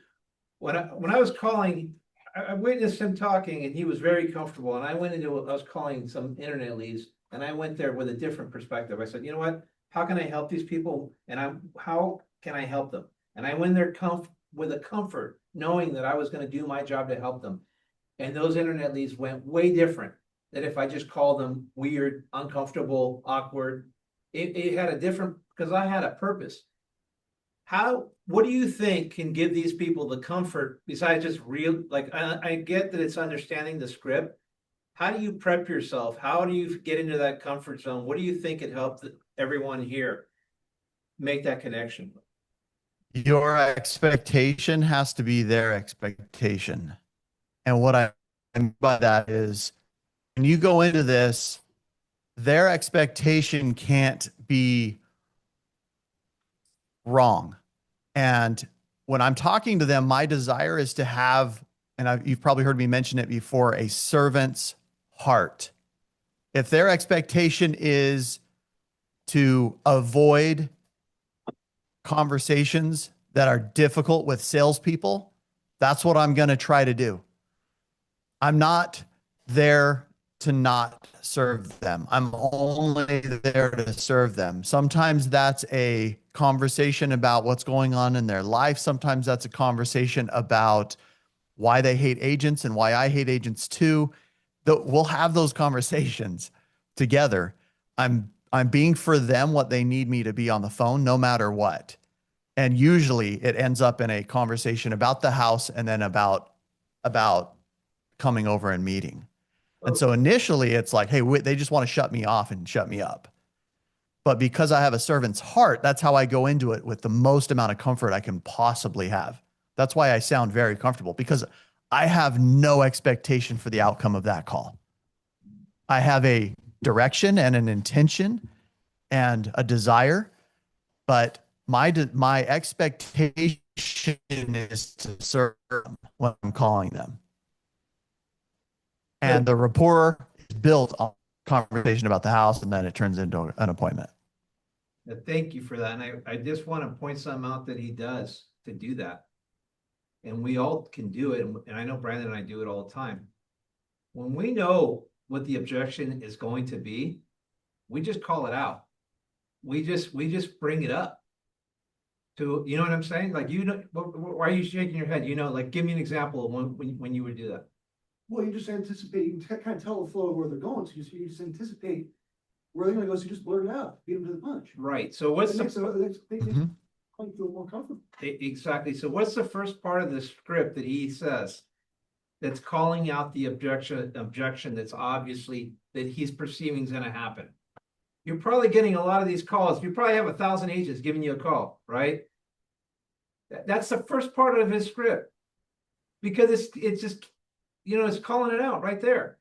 I was calling. I witnessed him talking, and he was very comfortable. And I was calling some internet leads, and I went there with a different perspective. I said, you know what? How can I help these people? And how can I help them? And I went there with a comfort, knowing that I was going to do my job to help them. And those internet leads went way different than if I just called them weird, uncomfortable, awkward. It had a different, because I had a purpose. What do you think can give these people the comfort besides just I get that it's understanding the script. How do you prep yourself? How do you get into that comfort zone? What do you think it helped everyone here make that connection? Your expectation has to be their expectation. And what I mean by that is when you go into this, their expectation can't be wrong. And when I'm talking to them, my desire is to have, and you've probably heard me mention it before, a servant's heart. If their expectation is to avoid conversations that are difficult with salespeople, that's what I'm going to try to do. I'm not there to not serve them. I'm only there to serve them. Sometimes that's a conversation about what's going on in their life. Sometimes that's a conversation about why they hate agents and why I hate agents too. We'll have those conversations together. I'm I'm being for them what they need me to be on the phone, no matter what. And usually it ends up in a conversation about the house and then about coming over and meeting. And so initially it's like, hey, they just want to shut me off and shut me up. But because I have a servant's heart, that's how I go into it with the most amount of comfort I can possibly have. That's why I sound very comfortable, because I have no expectation for the outcome of that call. I have a direction and an intention and a desire, but my expectation is to serve them when I'm calling them. And the rapport is built on conversation about the house, and then it turns into an appointment. Thank you for that. And I just want to point something out that he does to do that. And we all can do it. And I know Brandon and I do it all the time. When we know what the objection is going to be, we just call it out. We just bring it up. To, you know what I'm saying? Like, you know, why are you shaking your head? You know, like, give me an example of when you would do that. Well, you just anticipate, you can kind of tell the flow of where they're going, so you just anticipate where they're gonna go, so you just blurt it out, beat them to the punch. Right. So what's It makes the Mhm. you feel more comfortable. exactly? So what's the first part of the script that he says that's calling out the objection that's obviously that he's perceiving is going to happen? You're probably getting a lot of these calls. You probably have 1,000 agents giving you a call, right? That's the first part of his script, because it's just, you know, it's calling it out right there,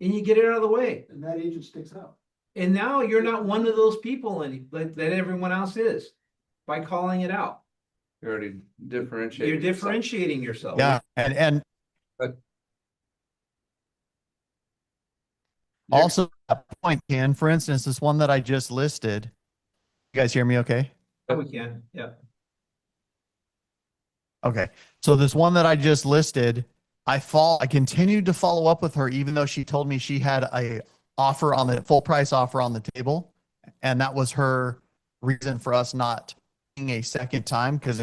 and you get it out of the way. And that agent sticks out. And now you're not one of those people that everyone else is by calling it out. You already differentiate. You're differentiating yourself. Yeah. And But- also that point, Ken, for instance, this one that I just listed. You guys hear me okay? Oh, we can, yeah. Okay. So this one that I just listed, I continued to follow up with her, even though she told me she had a full price offer on the table. And that was her reason for us not being a second time. Cause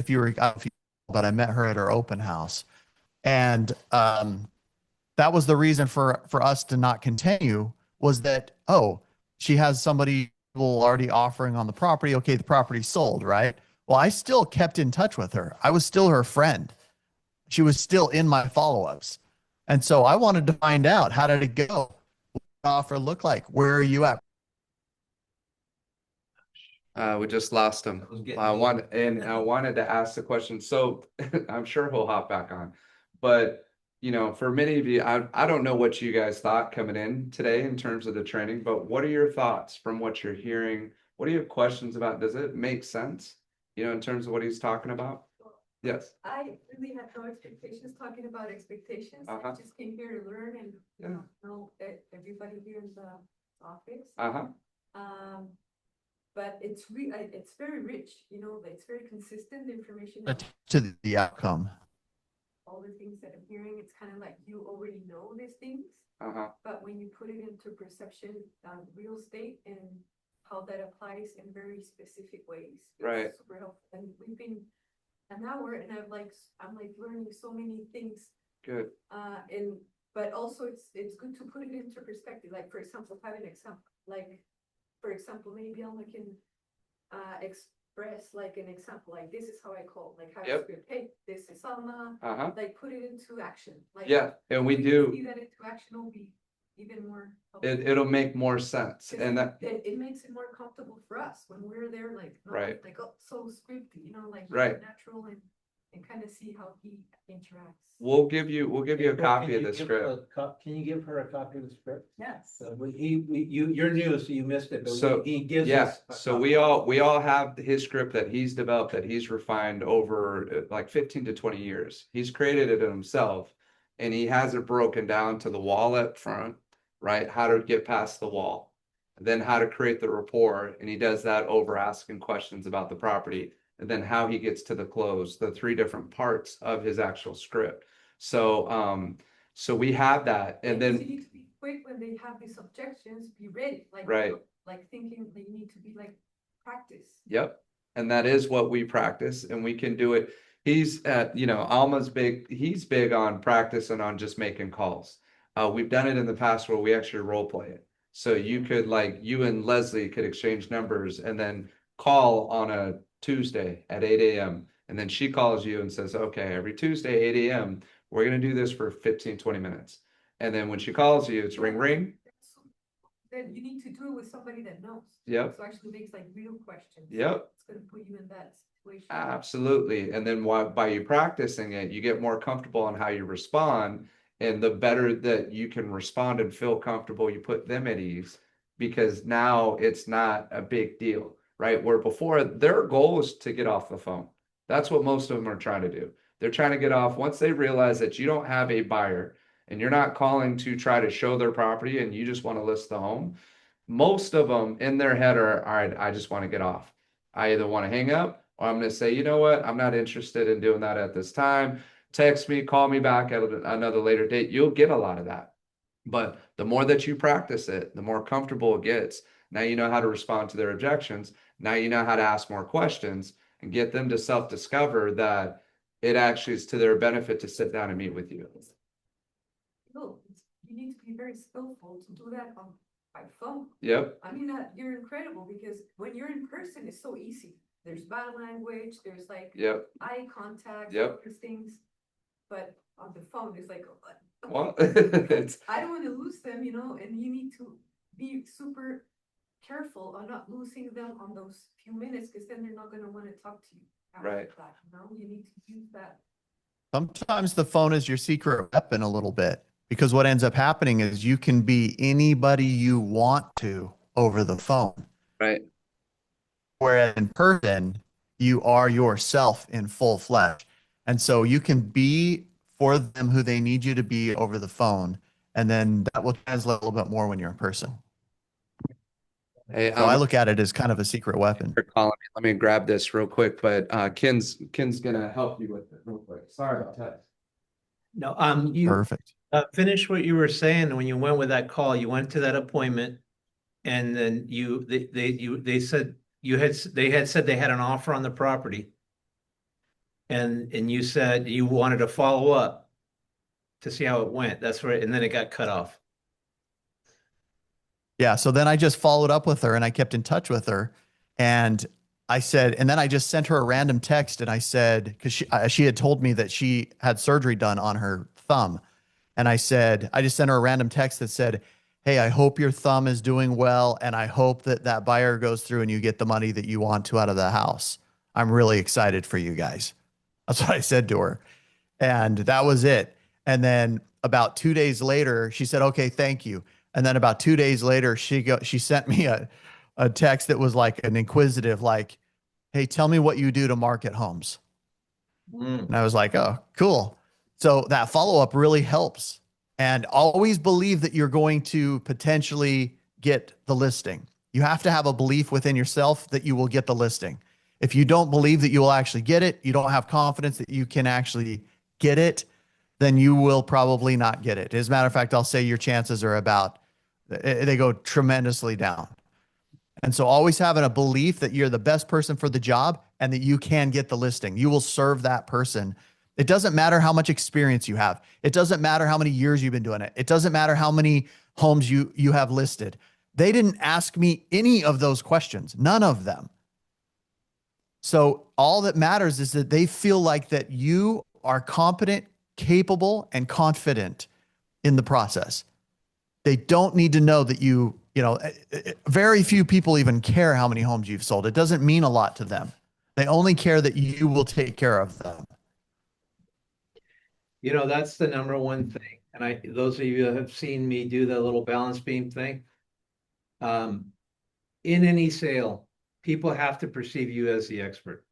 but I met her at her open house, and, that was the reason for us to not continue, was that, oh, she has somebody already offering on the property. Okay. The property's sold, right? Well, I still kept in touch with her. I was still her friend. She was still in my follow-ups. And so I wanted to find out, how did it go? What did the offer look like? Where are you at? We just lost him. I wanted to ask the question. So I'm sure he'll hop back on. But you know, for many of you, I don't know what you guys thought coming in today in terms of the training, but what are your thoughts from what you're hearing? What are your questions about? Does it make sense, you know, in terms of what he's talking about? Yes. I really had no expectations talking about expectations. I Uh-huh. just came here to learn and Yeah. know everybody here in the office. Uh-huh. But it's very rich, you know, it's very consistent information. To the outcome. All the things that I'm hearing, it's kind of like you already know these things, Uh-huh. but when you put it into perception, real estate and how that applies in very specific ways. It's Right. super helpful. And we've been an hour and I'm like learning so many things. Good. But also it's good to put it into perspective. Like, for example, have an example. Like, for example, maybe Alma can express like an example, like this is how I call, like how Yep. it's, hey, this is Alma, Uh-huh. like put it into action. Like, Yeah, and we if do. see that into action will be even more helpful. It'll make more sense. 'Cause And that, it makes it more comfortable for us when we're there, like not Right. like oh, so scripted, you know, like Right. natural and kind of see how he interacts. we'll give you a copy of the Can you give script. Can you give her a copy of the script? Yes. You're new, so you missed it, but So, he gives Yeah, us. a so copy. we all have his script that he's developed, that he's refined over like 15 to 20 years. He's created it himself, and he has it broken down to the wall up front, right? How to get past the wall, then how to create the rapport, and he does that over asking questions about the property, and then how he gets to the close, the three different parts of his actual script. So we have that, and You then need to be quick when they have these objections, be ready, like, Right. like thinking that you need to be like practice. Yep. And that is what we practice, and we can do it. He's you know, he's big on practice and on just making calls. We've done it in the past where we actually role play it. So you could like you and Leslie could exchange numbers and then call on a Tuesday at 8 a.m. And then she calls you and says, okay, every Tuesday, 8 a.m., we're going to do this for 15, 20 minutes. And then when she calls you, it's ring, ring. Then you need to do it with somebody that knows. Yep. So actually makes like real questions. Yep. It's gonna put you in that situation. Absolutely. And then by you practicing it, you get more comfortable on how you respond. And the better that you can respond and feel comfortable, you put them at ease because now it's not a big deal, right? Where before their goal is to get off the phone. That's what most of them are trying to do. They're trying to get off once they realize that you don't have a buyer and you're not calling to try to show their property and you just want to list the home. Most of them in their head are, all right, I just want to get off. I either want to hang up or I'm going to say, you know what? I'm not interested in doing that at this time. Text me, call me back at another later date. You'll get a lot of that. But the more that you practice it, the more comfortable it gets. Now you know how to respond to their objections. Now you know how to ask more questions and get them to self-discover that it actually is to their benefit to sit down and meet with you. No, you need to be very skillful to do that by phone. Yep. I mean, you're incredible because when you're in person, it's so easy. There's body language, there's like Yep. eye contact, Yep. these things. But on the phone, it's like, Well, it's I don't want to lose them, you know, and you need to be super careful on not losing them on those few minutes because then they're not going to want to talk to you. After Right. that, you know, you need to use that. Sometimes the phone is your secret weapon a little bit because what ends up happening is you can be anybody you want to over the phone. right. Whereas in person, you are yourself in full flesh. And so you can be for them who they need you to be over the phone. And then that will translate a little bit more when you're in person. Hey, So I look at it as kind of a secret weapon. for calling me. Let me grab this real quick, but Ken's gonna help you with it real quick. Sorry about that. No, you Perfect. finish what you were saying when you went with that call. You went to that appointment, and then they said they had said they had an offer on the property, and you said you wanted to follow up to see how it went. That's right, and then it got cut off. Yeah. So then I just followed up with her and I kept in touch with her. And I said, and then I just sent her a random text and I said, because she had told me that she had surgery done on her thumb. And I said, I just sent her a random text that said, hey, I hope your thumb is doing well. And I hope that that buyer goes through and you get the money that you want to out of the house. I'm really excited for you guys. That's what I said to her. And that was it. And then about 2 days later, she said, okay, thank you. And then about 2 days later, she sent me a text that was like an inquisitive, like, hey, tell me what you do to market homes. And I was like, oh, cool. So that follow-up really helps. And always believe that you're going to potentially get the listing. You have to have a belief within yourself that you will get the listing. If you don't believe that you will actually get it, you don't have confidence that you can actually get it, then you will probably not get it. As a matter of fact, I'll say your chances are they go tremendously down. And so always having a belief that you're the best person for the job and that you can get the listing. You will serve that person. It doesn't matter how much experience you have. It doesn't matter how many years you've been doing it. It doesn't matter how many homes you have listed. They didn't ask me any of those questions, none of them. So all that matters is that they feel like that you are competent, capable, and confident in the process. They don't need to know that very few people even care how many homes you've sold. It doesn't mean a lot to them. They only care that you will take care of them. That's the number one thing. And those of you that have seen me do the little balance beam thing, in any sale, people have to perceive you as the expert.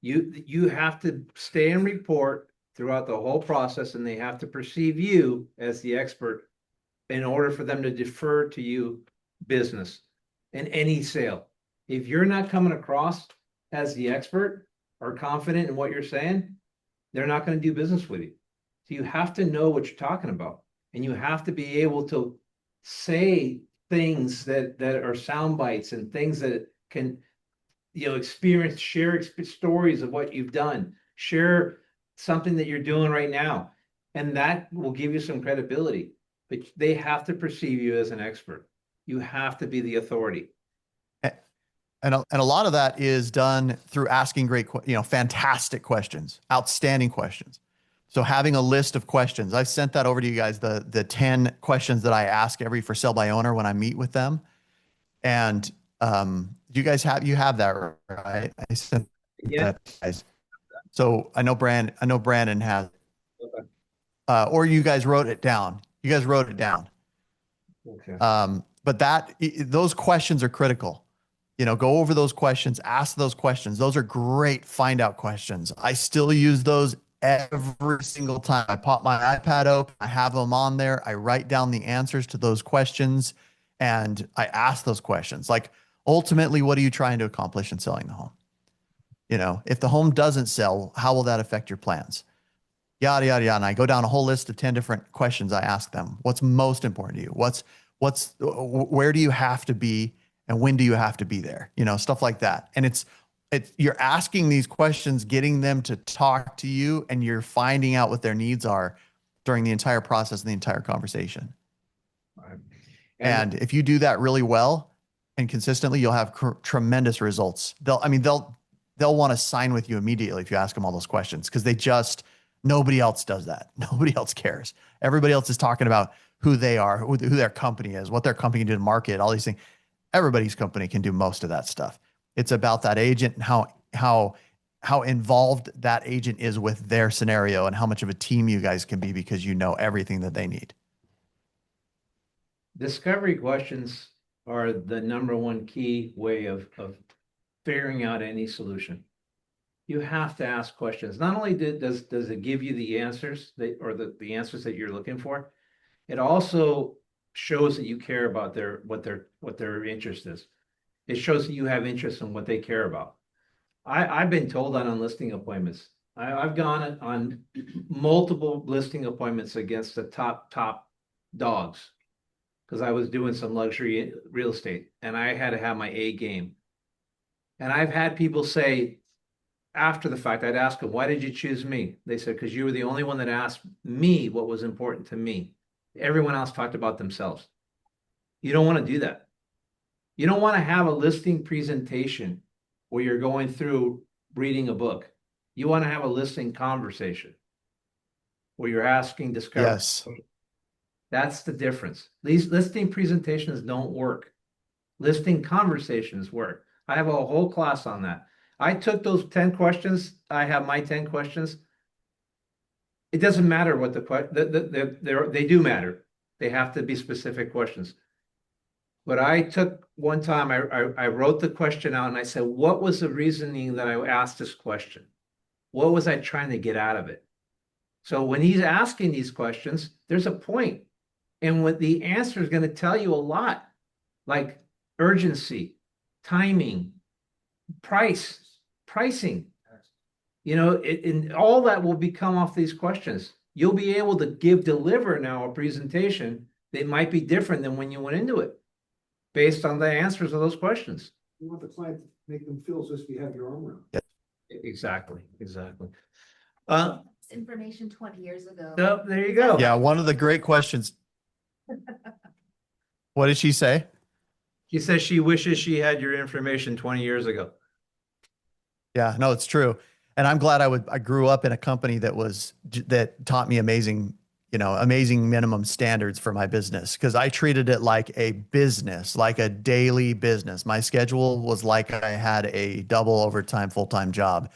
You have to stay and report throughout the whole process, and they have to perceive you as the expert in order for them to defer to you business in any sale. If you're not coming across as the expert or confident in what you're saying, they're not going to do business with you. So you have to know what you're talking about, and you have to be able to say things that are sound bites and things that can, share stories of what you've done, share something that you're doing right now, and that will give you some credibility. but they have to perceive you as an expert. You have to be the authority. And a lot of that is done through asking great, fantastic questions, outstanding questions. So having a list of questions, I've sent that over to you guys, the 10 questions that I ask every for sale by owner when I meet with them. And you guys have that, right? I sent Yeah. that to you guys. So I know Brandon has, Okay. or you guys wrote it down. You guys wrote it down. Okay. But those questions are critical. Go over those questions, ask those questions. Those are great find out questions. I still use those every single time. I pop my iPad open, I have them on there. I write down the answers to those questions and I ask those questions. Like, ultimately, what are you trying to accomplish in selling the home? If the home doesn't sell, how will that affect your plans? Yada, yada, yada. And I go down a whole list of 10 different questions. I ask them, what's most important to you? Where do you have to be? And when do you have to be there? Stuff like that. And you're asking these questions, getting them to talk to you, and you're finding out what their needs are during the entire process and the entire conversation. Right. And if you do that really well and consistently, you'll have tremendous results. They'll want to sign with you immediately if you ask them all those questions, because nobody else does that. Nobody else cares. Everybody else is talking about who they are, who their company is, what their company can do to market, all these things. Everybody's company can do most of that stuff. It's about that agent and how involved that agent is with their scenario and how much of a team you guys can be because you know everything that they need. Discovery questions are the number one key way of figuring out any solution. You have to ask questions. Not only does it give you the answers the answers that you're looking for, it also shows that you care about what their interest is. It shows that you have interest in what they care about. I've been told on listing appointments. I've gone on multiple listing appointments against the top dogs because I was doing some luxury real estate and I had to have my A game. And I've had people say after the fact, I'd ask them, why did you choose me? They said, because you were the only one that asked me what was important to me. Everyone else talked about themselves. You don't want to do that. You don't want to have a listing presentation where you're going through reading a book. You want to have a listing conversation where you're asking discovery. Yes. That's the difference. These listing presentations don't work. Listing conversations work. I have a whole class on that. I took those 10 questions. I have my 10 questions. It doesn't matter what they do matter. They have to be specific questions. But I took one time, I wrote the question out and I said, what was the reasoning that I asked this question? What was I trying to get out of it? So when he's asking these questions, there's a point. And what the answer is going to tell you a lot, like urgency, timing, pricing. And all that will become off these questions. You'll be able to deliver now a presentation that might be different than when you went into it, based on the answers of those questions. You want the client to make them feel as if you have your arm around. Exactly. Information 20 years ago. So there you go. Yeah, one of the great questions. What did she say? She says she wishes she had your information 20 years ago. Yeah, no, it's true. And I'm glad I grew up in a company that taught me amazing minimum standards for my business, because I treated it like a business, like a daily business. My schedule was like I had a double overtime full-time job.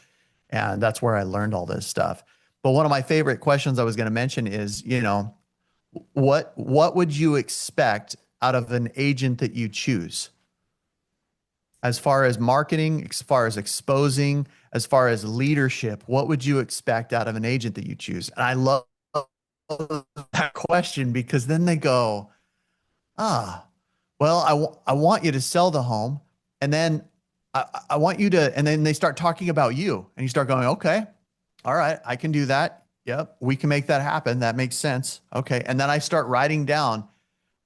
And that's where I learned all this stuff. But one of my favorite questions I was going to mention is, what would you expect out of an agent that you choose? As far as marketing, as far as exposing, as far as leadership, what would you expect out of an agent that you choose? And I love that question, because then they go, well, I want you to sell the home, and then I want you to, and then they start talking about you, and you start going, okay, all right, I can do that. Yep, we can make that happen. That makes sense. Okay. And then I start writing down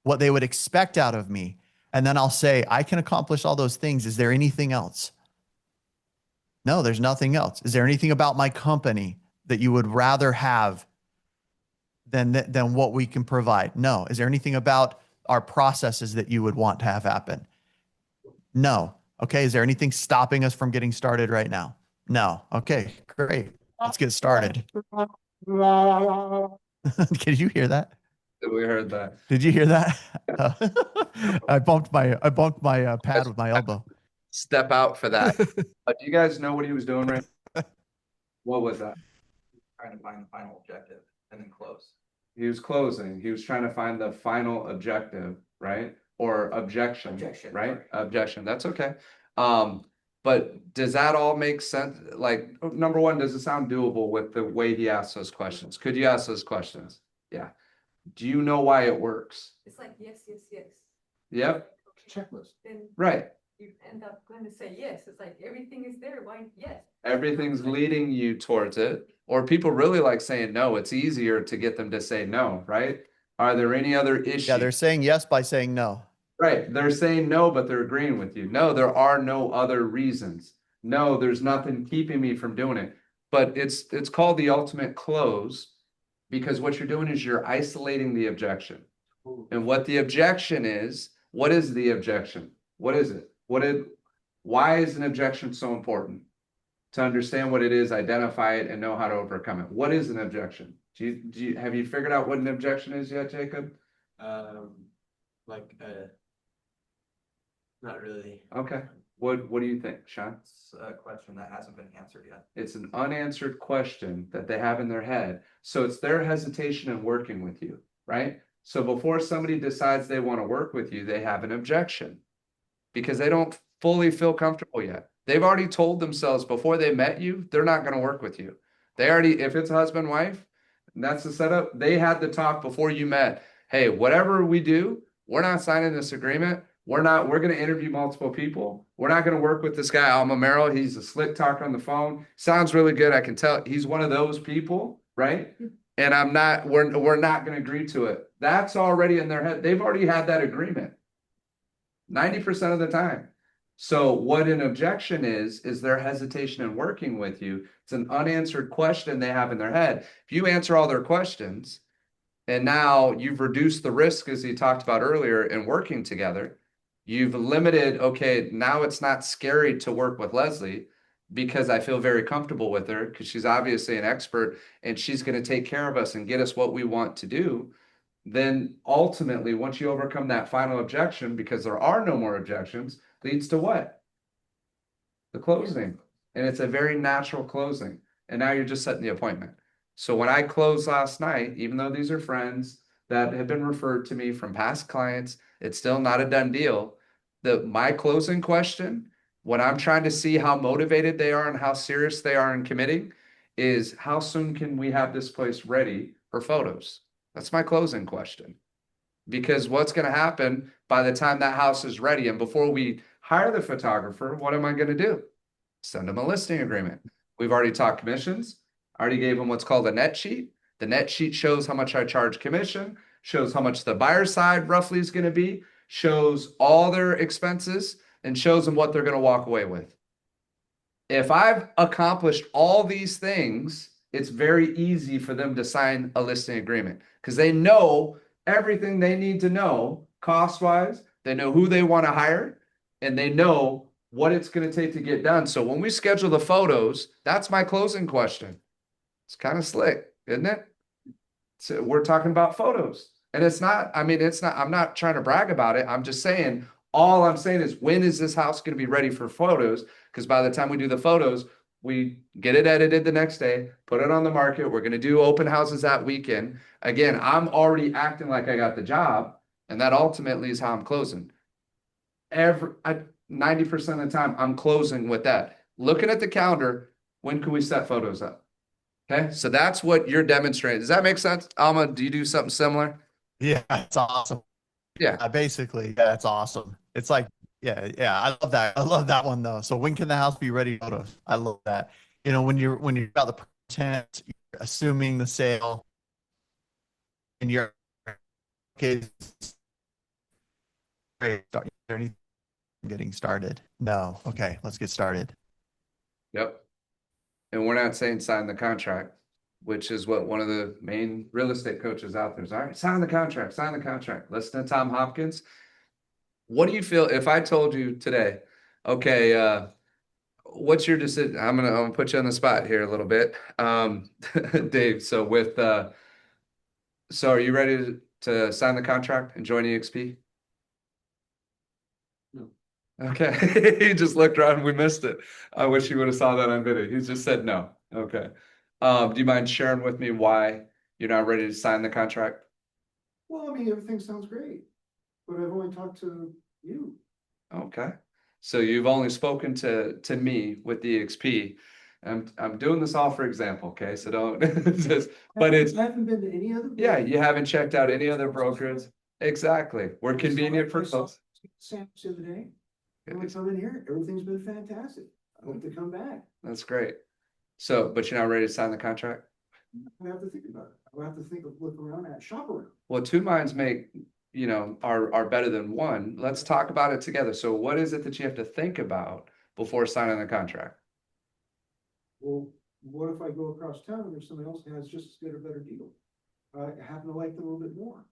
what they would expect out of me. And then I'll say, I can accomplish all those things. Is there anything else? No, there's nothing else. Is there anything about my company that you would rather have than what we can provide? No. Is there anything about our processes that you would want to have happen? No. Okay. Is there anything stopping us from getting started right now? No. Okay, great. Let's get started. Did you hear that? We heard that. Did you hear that? I bumped my pad with my elbow. Step out for that. Do you guys know what he was doing right? What was that? Trying to find the final objective and then close. He was closing. He was trying to find the final objective, right? Or objection, Objection, right? sorry. Objection. That's okay. But does that all make sense? Like, number one, does it sound doable with the way he asked those questions? Could you ask those questions? Yeah. Do you know why it works? It's like, yes, yes, yes. Yep. Okay. Checklist. Then Right. you end up going to say yes. It's like everything is there. Why? Yes. Everything's leading you towards it. Or people really like saying no. It's easier to get them to say no, right? Are there any other issues? Yeah, they're saying yes by saying no. Right. They're saying no, but they're agreeing with you. No, there are no other reasons. No, there's nothing keeping me from doing it. But it's called the ultimate close because what you're doing is you're isolating the objection. And what the objection is, what is the objection? What is it? Why is an objection so important? To understand what it is, identify it, and know how to overcome it. What is an objection? Have you figured out what an objection is yet, Jacob? Like, not really. Okay. What do you think, Sean? It's a question that hasn't been answered yet. It's an unanswered question that they have in their head. So it's their hesitation in working with you, right? So before somebody decides they want to work with you, they have an objection because they don't fully feel comfortable yet. They've already told themselves before they met you, they're not going to work with you. They already, if it's husband, wife, that's the setup. They had the talk before you met. Hey, whatever we do, we're not signing this agreement. We're going to interview multiple people. We're not going to work with this guy, Alma Merrill. He's a slick talker on the phone. Sounds really good. I can tell he's one of those people, right? And we're not going to agree to it. That's already in their head. They've already had that agreement 90% of the time. So what an objection is their hesitation in working with you. It's an unanswered question they have in their head. If you answer all their questions and now you've reduced the risk, as he talked about earlier, in working together, you've limited, okay, now it's not scary to work with Leslie because I feel very comfortable with her because she's obviously an expert and she's going to take care of us and get us what we want to do. Then ultimately, once you overcome that final objection, because there are no more objections, leads to what? The closing. And it's a very natural closing. And now you're just setting the appointment. So when I closed last night, even though these are friends that have been referred to me from past clients, it's still not a done deal. My closing question, when I'm trying to see how motivated they are and how serious they are in committing, is how soon can we have this place ready for photos? That's my closing question. Because what's going to happen by the time that house is ready and before we hire the photographer, what am I going to do? Send them a listing agreement. We've already talked commissions. I already gave them what's called a net sheet. The net sheet shows how much I charge commission, shows how much the buyer side roughly is going to be, shows all their expenses, and shows them what they're going to walk away with. If I've accomplished all these things, it's very easy for them to sign a listing agreement because they know everything they need to know cost-wise. They know who they want to hire, and they know what it's going to take to get done. So when we schedule the photos, that's my closing question. It's kind of slick, isn't it? So we're talking about photos. And I'm not trying to brag about it. I'm just saying, all I'm saying is, when is this house going to be ready for photos? Because by the time we do the photos, we get it edited the next day, put it on the market. We're going to do open houses that weekend. Again, I'm already acting like I got the job. And that ultimately is how I'm closing. 90% of the time, I'm closing with that. Looking at the calendar, when can we set photos up? Okay, so that's what you're demonstrating. Does that make sense? Alma, do you do something similar? Yeah, it's awesome. Yeah. Basically, yeah, it's awesome. It's like, yeah, I love that. I love that one though. So when can the house be ready? Photos. I love that. When you're about the percent, you're assuming the sale, and you're okay. Great. Is there anything getting started? No. Okay, let's get started. Yep. And we're not saying sign the contract. which is what one of the main real estate coaches out there is. All right, sign the contract, sign the contract. Listen to Tom Hopkins. What do you feel if I told you today, okay, what's your decision? I'm gonna put you on the spot here a little bit. Dave, so are you ready to sign the contract and join EXP? No. Okay. He just looked around and we missed it. I wish you would have saw that on video. He just said no. Okay. Do you mind sharing with me why you're not ready to sign the contract? Well, I mean, everything sounds great, but I've only talked to you. Okay. So you've only spoken to me with the EXP. I'm doing this all for example, okay? So don't just, but it's, I haven't been to any other. yeah, broker. you haven't checked out any other brokers. Exactly. We're convenient for folks. Sam the other day. When I come in here, everything's been fantastic. I hope to come back. That's great. So, but you're not ready to sign the contract? I have to think about it. I have to look around at, shop around. Well, two minds make, are better than one. Let's talk about it together. So what is it that you have to think about before signing the contract? Well, what if I go across town and there's somebody else that has just as good or better deal? I happen to like them a little bit more.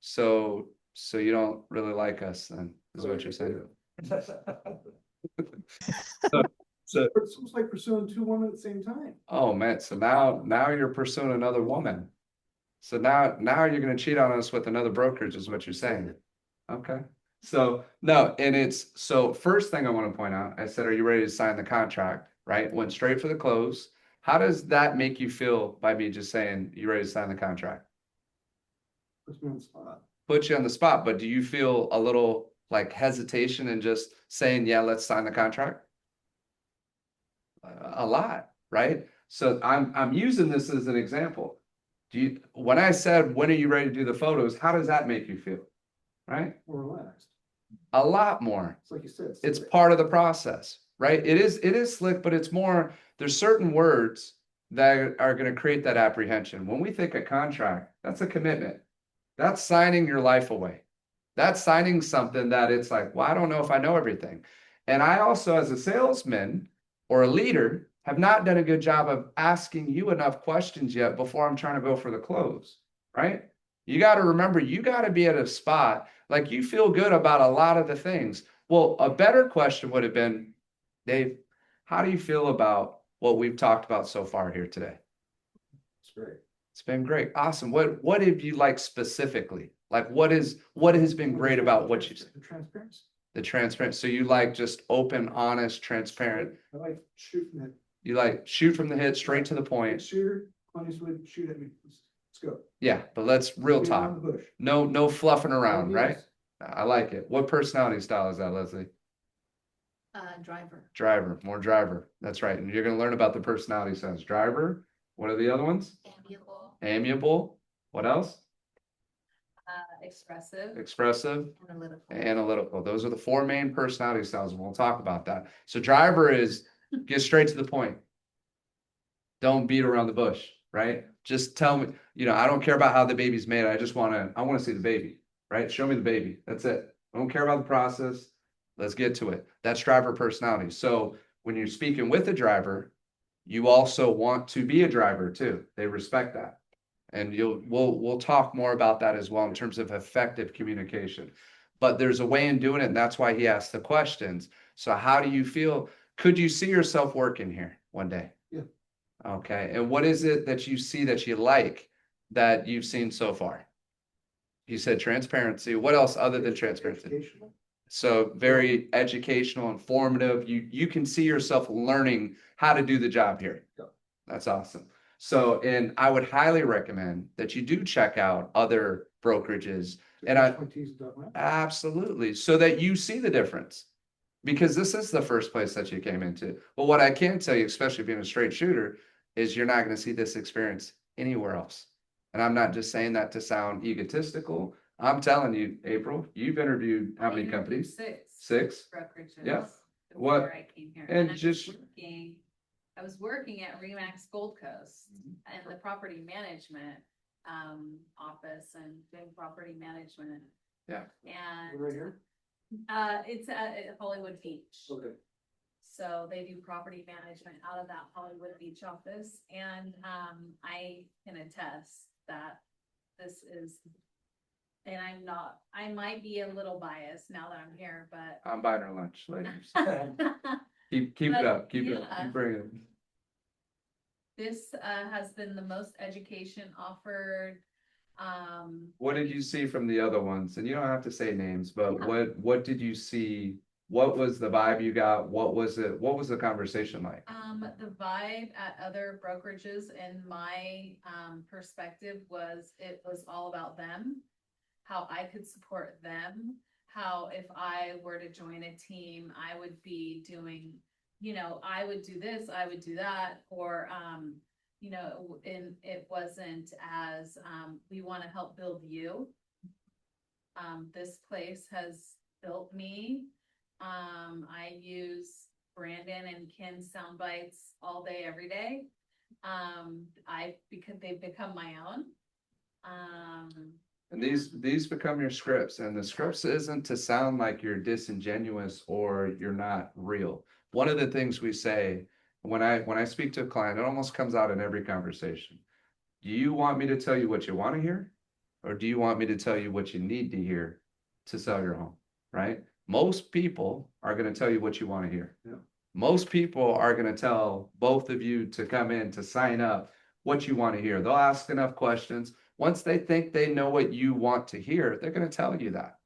So you don't really like us then, is what you're saying? So, It's almost like pursuing two women at the same time. oh man, so now you're pursuing another woman. So now you're gonna cheat on us with another brokerage is what you're saying. Okay. So no, and so first thing I want to point out, I said, are you ready to sign the contract? Right? Went straight for the close. How does that make you feel by me just saying you ready to sign the contract? Puts me on the spot. Put you on the spot, but do you feel a little like hesitation in just saying, yeah, let's sign the contract? A lot, right? So I'm using this as an example. When I said, when are you ready to do the photos? How does that make you feel? Right? More relaxed. A lot more. It's like you said. It's slick. part of the process, right? It is slick, but it's more, there's certain words that are going to create that apprehension. When we think a contract, that's a commitment. That's signing your life away. That's signing something that it's like, well, I don't know if I know everything. And I also, as a salesman or a leader, have not done a good job of asking you enough questions yet before I'm trying to go for the close, right? You got to remember, you got to be at a spot like you feel good about a lot of the things. Well, a better question would have been, Dave, how do you feel about what we've talked about so far here today? It's great. It's been great. Awesome. What have you liked specifically? Like what has been great about what you said? The transparency. The transparent. So you like just open, honest, transparent. I like shoot from the. You like shoot from the hip, straight to the point. Shooter, Clint would shoot at me. Let's go. Yeah, but let's real Beat talk. around the bush. No fluffing around, right? Yes. I like it. What personality style is that, Leslie? Driver. Driver, more driver. That's right. And you're going to learn about the personality styles. Driver. What are the other ones? Amiable. Amiable. What else? Expressive. Expressive. Analytical. Analytical. Those are the four main personality styles, and we'll talk about that. So driver is get straight to the point. Don't beat around the bush, right? Just tell me, I don't care about how the baby's made. I want to see the baby, right? Show me the baby. That's it. I don't care about the process. Let's get to it. That's driver personality. So when you're speaking with a driver, you also want to be a driver too. They respect that. And we'll talk more about that as well in terms of effective communication. But there's a way in doing it, and that's why he asked the questions. So how do you feel? Could you see yourself working here one day? Yeah. Okay. And what is it that you see that you like that you've seen so far? You said transparency. What else other than transparency? Educational. So very educational, informative. You can see yourself learning how to do the job here. Yeah. That's awesome. So, and I would highly recommend that you do check out other brokerages. And absolutely, so that you see the difference, because this is the first place that you came into. But what I can tell you, especially being a straight shooter, is you're not going to see this experience anywhere else. And I'm not just saying that to sound egotistical. I'm telling you, April, you've interviewed how many companies? Six. Brokerages. Yeah. Before What? I came here. And I just- I was working at Remax Gold Coast in the property management office and doing property management. Yeah. And Right here. it's at Hollywood Beach. Okay. So they do property management out of that Hollywood Beach office, and I can attest that this is, and I might be a little biased now that I'm here, but I'm buying her lunch later. Keep it But, up, keep it up, yeah. keep bringing it. this has been the most education offered. What did you see from the other ones? And you don't have to say names, but Yeah. what did you see? What was the vibe you got? What was it? What was the conversation like? The vibe at other brokerages in my perspective was it was all about them, how I could support them, how if I were to join a team, I would be doing, I would do this, I would do that, or and it wasn't as we want to help build you. This place has built me. I use Brandon and Ken's sound bites all day, every day. Because they've become my own. And these become your scripts, and the scripts isn't to sound like you're disingenuous or you're not real. One of the things we say when I speak to a client, it almost comes out in every conversation. Do you want me to tell you what you want to hear? Or do you want me to tell you what you need to hear to sell your home? Right? Most people are going to tell you what you want to hear. Yeah. Most people are going to tell both of you to come in to sign up what you want to hear. They'll ask enough questions. Once they think they know what you want to hear, they're going to tell you that.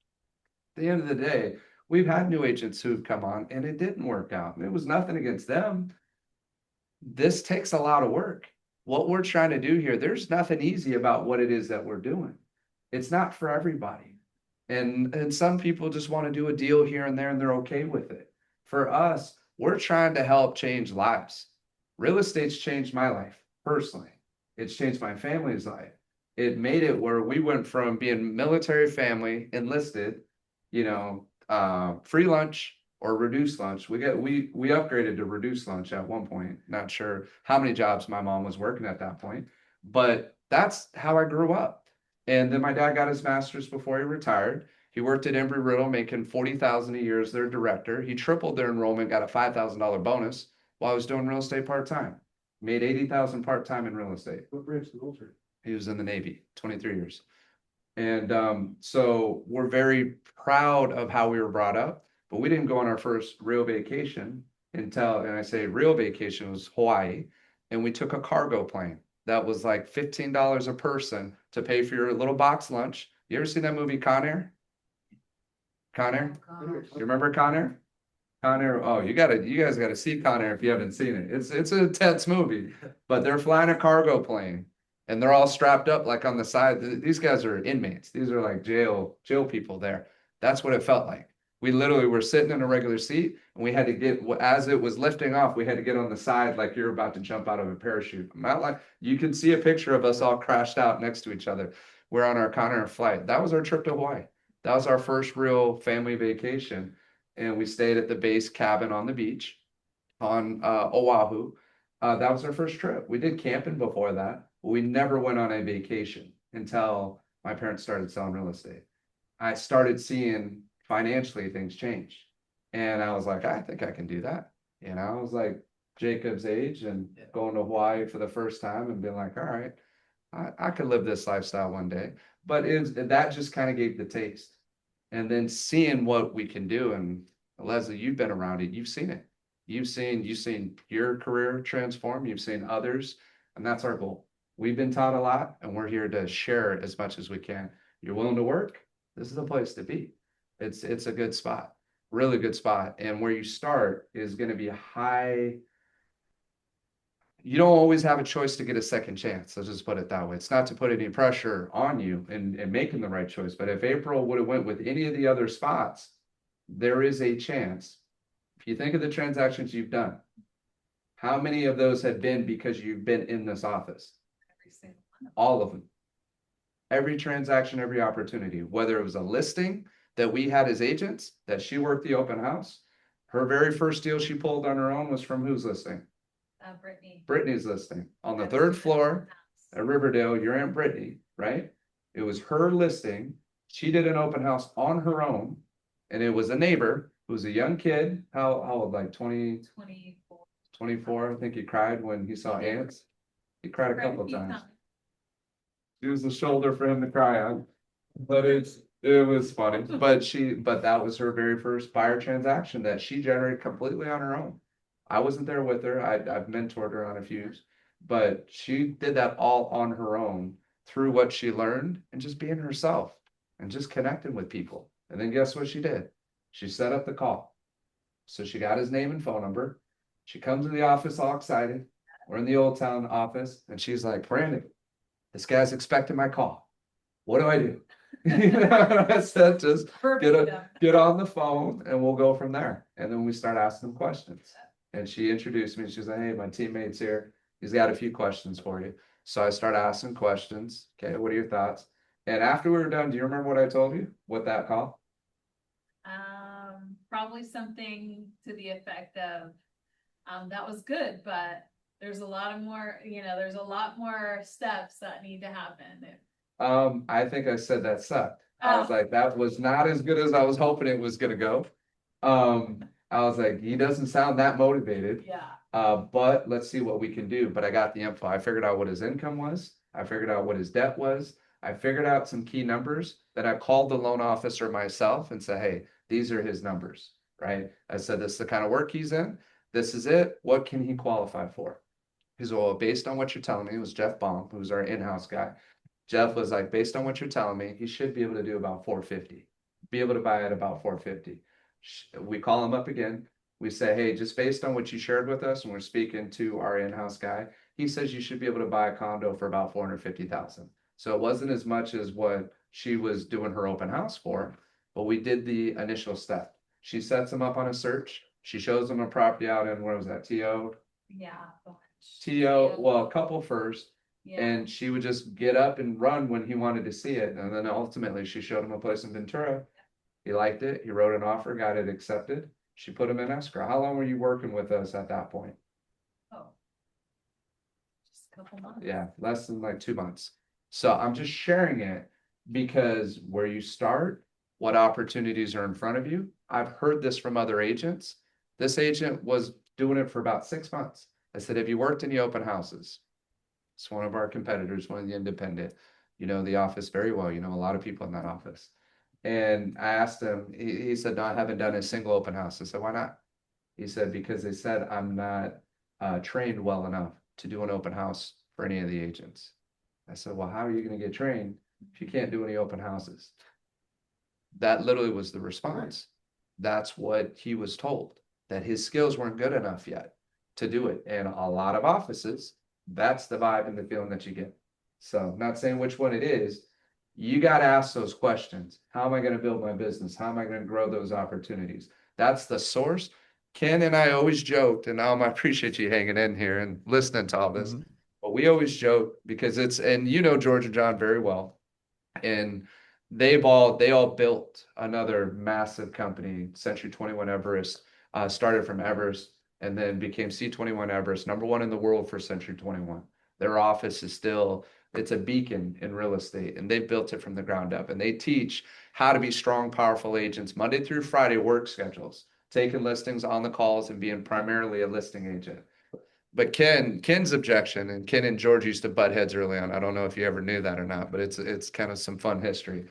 At the end of the day, we've had new agents who've come on and it didn't work out. And it was nothing against them. This takes a lot of work. What we're trying to do here, there's nothing easy about what it is that we're doing. It's not for everybody. And some people just want to do a deal here and there and they're okay with it. For us, we're trying to help change lives. Real estate's changed my life personally. It's changed my family's life. It made it where we went from being military family, enlisted, free lunch or reduced lunch. We upgraded to reduced lunch at one point. Not sure how many jobs my mom was working at that point, but that's how I grew up. And then my dad got his master's before he retired. He worked at Embry Riddle, making $40,000 a year as their director. He tripled their enrollment, got a $5,000 bonus while I was doing real estate part-time. Made $80,000 part-time in real estate. What branch of the military? He was in the Navy, 23 years. And so we're very proud of how we were brought up, but we didn't go on our first real vacation until, and I say real vacation, was Hawaii. And we took a cargo plane that was like $15 a person to pay for your little box lunch. You ever seen that movie Con Air? Con Air? You remember Con Air? Con Air, oh, you guys gotta see Con Air if you haven't seen it. It's an intense movie, but they're flying a cargo plane and they're all strapped up like on the side. These guys are inmates. These are like jail people there. That's what it felt like. We literally were sitting in a regular seat and we had to get, as it was lifting off, we had to get on the side like you're about to jump out of a parachute. Not like, you can see a picture of us all crashed out next to each other. We're on our Con Air flight. That was our trip to Hawaii. That was our first real family vacation. And we stayed at the base cabin on the beach on Oahu. That was our first trip. We did camping before that, but we never went on a vacation until my parents started selling real estate. I started seeing financially things change. And I was like, I think I can do that. I was like Jacob's age and going to Hawaii for the first time and being like, all right, I could live this lifestyle one day. But that just kind of gave the taste. And then seeing what we can do. And Leslie, you've been around it. You've seen it. You've seen your career transform. You've seen others. And that's our goal. We've been taught a lot and we're here to share as much as we can. You're willing to work? This is the place to be. It's a good spot, really good spot. And where you start is going to be high. You don't always have a choice to get a second chance. Let's just put it that way. It's not to put any pressure on you in making the right choice. But if April would have went with any of the other spots, there is a chance. If you think of the transactions you've done, how many of those have been because you've been in this office? Every single one. All of them. Every transaction, every opportunity, whether it was a listing that we had as agents, that she worked the open house. Her very first deal she pulled on her own was from whose listing? Brittany. Brittany's listing on the That was third the floor house. at Riverdale. Your Aunt Brittany, right? It was her listing. She did an open house on her own, and it was a neighbor who was a young kid. How old? Like 24. 24. I think he cried when he saw ants. He cried a couple of times. It was a shoulder for him to cry on. But it was funny. But that was her very first buyer transaction that she generated completely on her own. I wasn't there with her. I've mentored her on a few, but she did that all on her own through what she learned and just being herself and just connecting with people. And then guess what she did? She set up the call. So she got his name and phone number. She comes to the office all excited. We're in the Old Town office, and she's like, Brandon, this guy's expecting my call. What do I do? I said, just get on the phone and we'll go from there. And then we start asking them questions. And she introduced me. She's like, hey, my teammate's here. He's got a few questions for you. So I start asking questions. Okay, what are your thoughts? And after we were done, do you remember what I told you? What that call? Probably something to the effect of, that was good, but there's a lot of more, there's a lot more steps that need to happen. I think I said that sucked. I was like, that was not as good as I was hoping it was gonna go. I was like, he doesn't sound that motivated. Yeah. But let's see what we can do. But I got the info. I figured out what his income was. I figured out what his debt was. I figured out some key numbers. Then I called the loan officer myself and said, hey, these are his numbers, right? I said, this is the kind of work he's in. This is it. What can he qualify for? He said, well, based on what you're telling me, it was Jeff Baum, who's our in-house guy. Jeff was like, based on what you're telling me, he should be able to do about 450, be able to buy at about 450. We call him up again. We say, hey, just based on what you shared with us, and we're speaking to our in-house guy, he says you should be able to buy a condo for about 450,000. So it wasn't as much as what she was doing her open house for, but we did the initial step. She sets him up on a search. She shows him a property out in, where was that, TO? Yeah. TO, well, a couple first. Yeah. And she would just get up and run when he wanted to see it. And then ultimately she showed him a place in Ventura. He liked it. He wrote an offer, got it accepted. She put him in escrow. How long were you working with us at that point? Oh, just a couple months. Yeah, less than like 2 months. So I'm just sharing it because where you start, what opportunities are in front of you. I've heard this from other agents. This agent was doing it for about 6 months. I said, have you worked any open houses? It's one of our competitors, one of the independent. You know the office very well. You know a lot of people in that office. And I asked him, he said, no, I haven't done a single open house. I said, why not? He said, because they said I'm not trained well enough to do an open house for any of the agents. I said, well, how are you going to get trained if you can't do any open houses? That literally was the response. That's what he was told, that his skills weren't good enough yet to do it. And a lot of offices, that's the vibe and the feeling that you get. So not saying which one it is, you got to ask those questions. How am I going to build my business? How am I going to grow those opportunities? That's the source. Ken and I always joked, and Alma, I appreciate you hanging in here and listening to all this. But we always joke because and you know George and John very well. And they all built another massive company, Century 21 Everest, started from Everest and then became C21 Everest, #1 in the world for Century 21. Their office is still, it's a beacon in real estate, and they built it from the ground up. And they teach how to be strong, powerful agents, Monday through Friday work schedules, taking listings on the calls and being primarily a listing agent. But Ken's objection, and Ken and George used to butt heads early on. I don't know if you ever knew that or not, but it's kind of some fun history.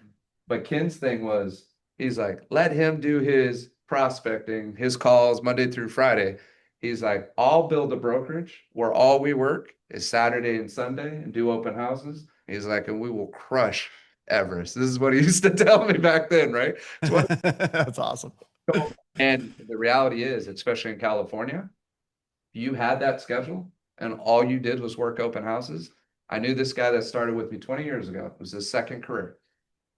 But Ken's thing was, he's like, let him do his prospecting, his calls Monday through Friday. He's like, I'll build a brokerage where all we work is Saturday and Sunday and do open houses. He's like, and we will crush Everest. This is what he used to tell me back then, right? That's awesome. And the reality is, especially in California, you had that schedule and all you did was work open houses. I knew this guy that started with me 20 years ago. It was his second career.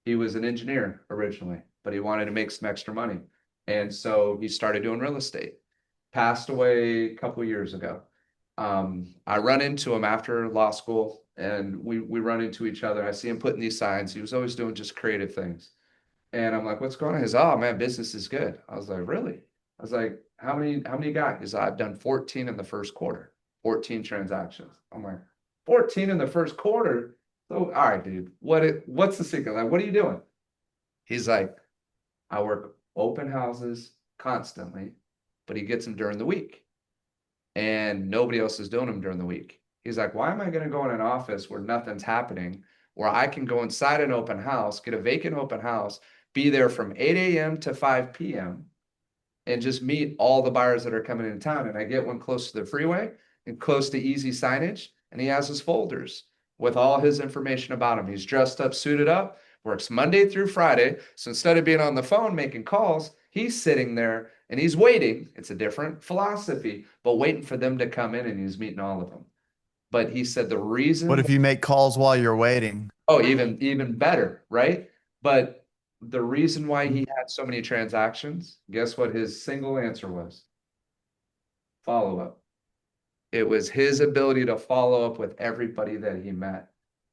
He was an engineer originally, but he wanted to make some extra money. And so he started doing real estate. Passed away a couple of years ago. I run into him after law school and we run into each other. I see him putting these signs. He was always doing just creative things. And I'm like, what's going on? He's, oh man, business is good. I was like, really? I was like, how many you got? Because I've done 14 in the first quarter, 14 transactions. I'm like, 14 in the first quarter? So, all right, dude, what's the secret? Like, what are you doing? He's like, I work open houses, constantly, but he gets them during the week. And nobody else is doing them during the week. He's like, why am I going to go in an office where nothing's happening, where I can go inside an open house, get a vacant open house, be there from 8 a.m. to 5 p.m. and just meet all the buyers that are coming into town. And I get one close to the freeway and close to easy signage. And he has his folders with all his information about him. He's dressed up, suited up, works Monday through Friday. So instead of being on the phone making calls, he's sitting there and he's waiting. It's a different philosophy, but waiting for them to come in, and he's meeting all of them. But he said the What reason, if you make calls while you're waiting? oh, even better, right? But the reason why he had so many transactions, guess what his single answer was? Follow up. It was his ability to follow up with everybody that he met.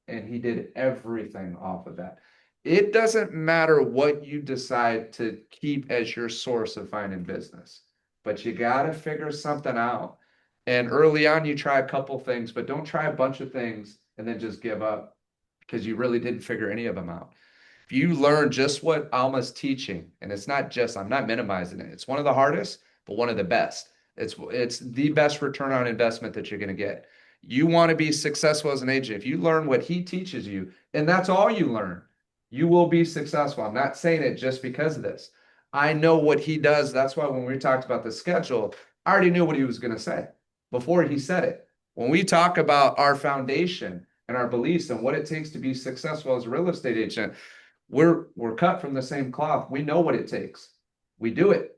And he did everything off of that. It doesn't matter what you decide to keep as your source of finding business, but you got to figure something out. And early on, you try a couple things, but don't try a bunch of things and then just give up because you really didn't figure any of them out. If you learn just what Alma's teaching, and it's not just, I'm not minimizing it, it's one of the hardest, but one of the best. It's the best return on investment that you're going to get. You want to be successful as an agent. If you learn what he teaches you, and that's all you learn, you will be successful. I'm not saying it just because of this. I know what he does. That's why when we talked about the schedule, I already knew what he was going to say before he said it. When we talk about our foundation and our beliefs and what it takes to be successful as a real estate agent, we're cut from the same cloth. We know what it takes. We do it.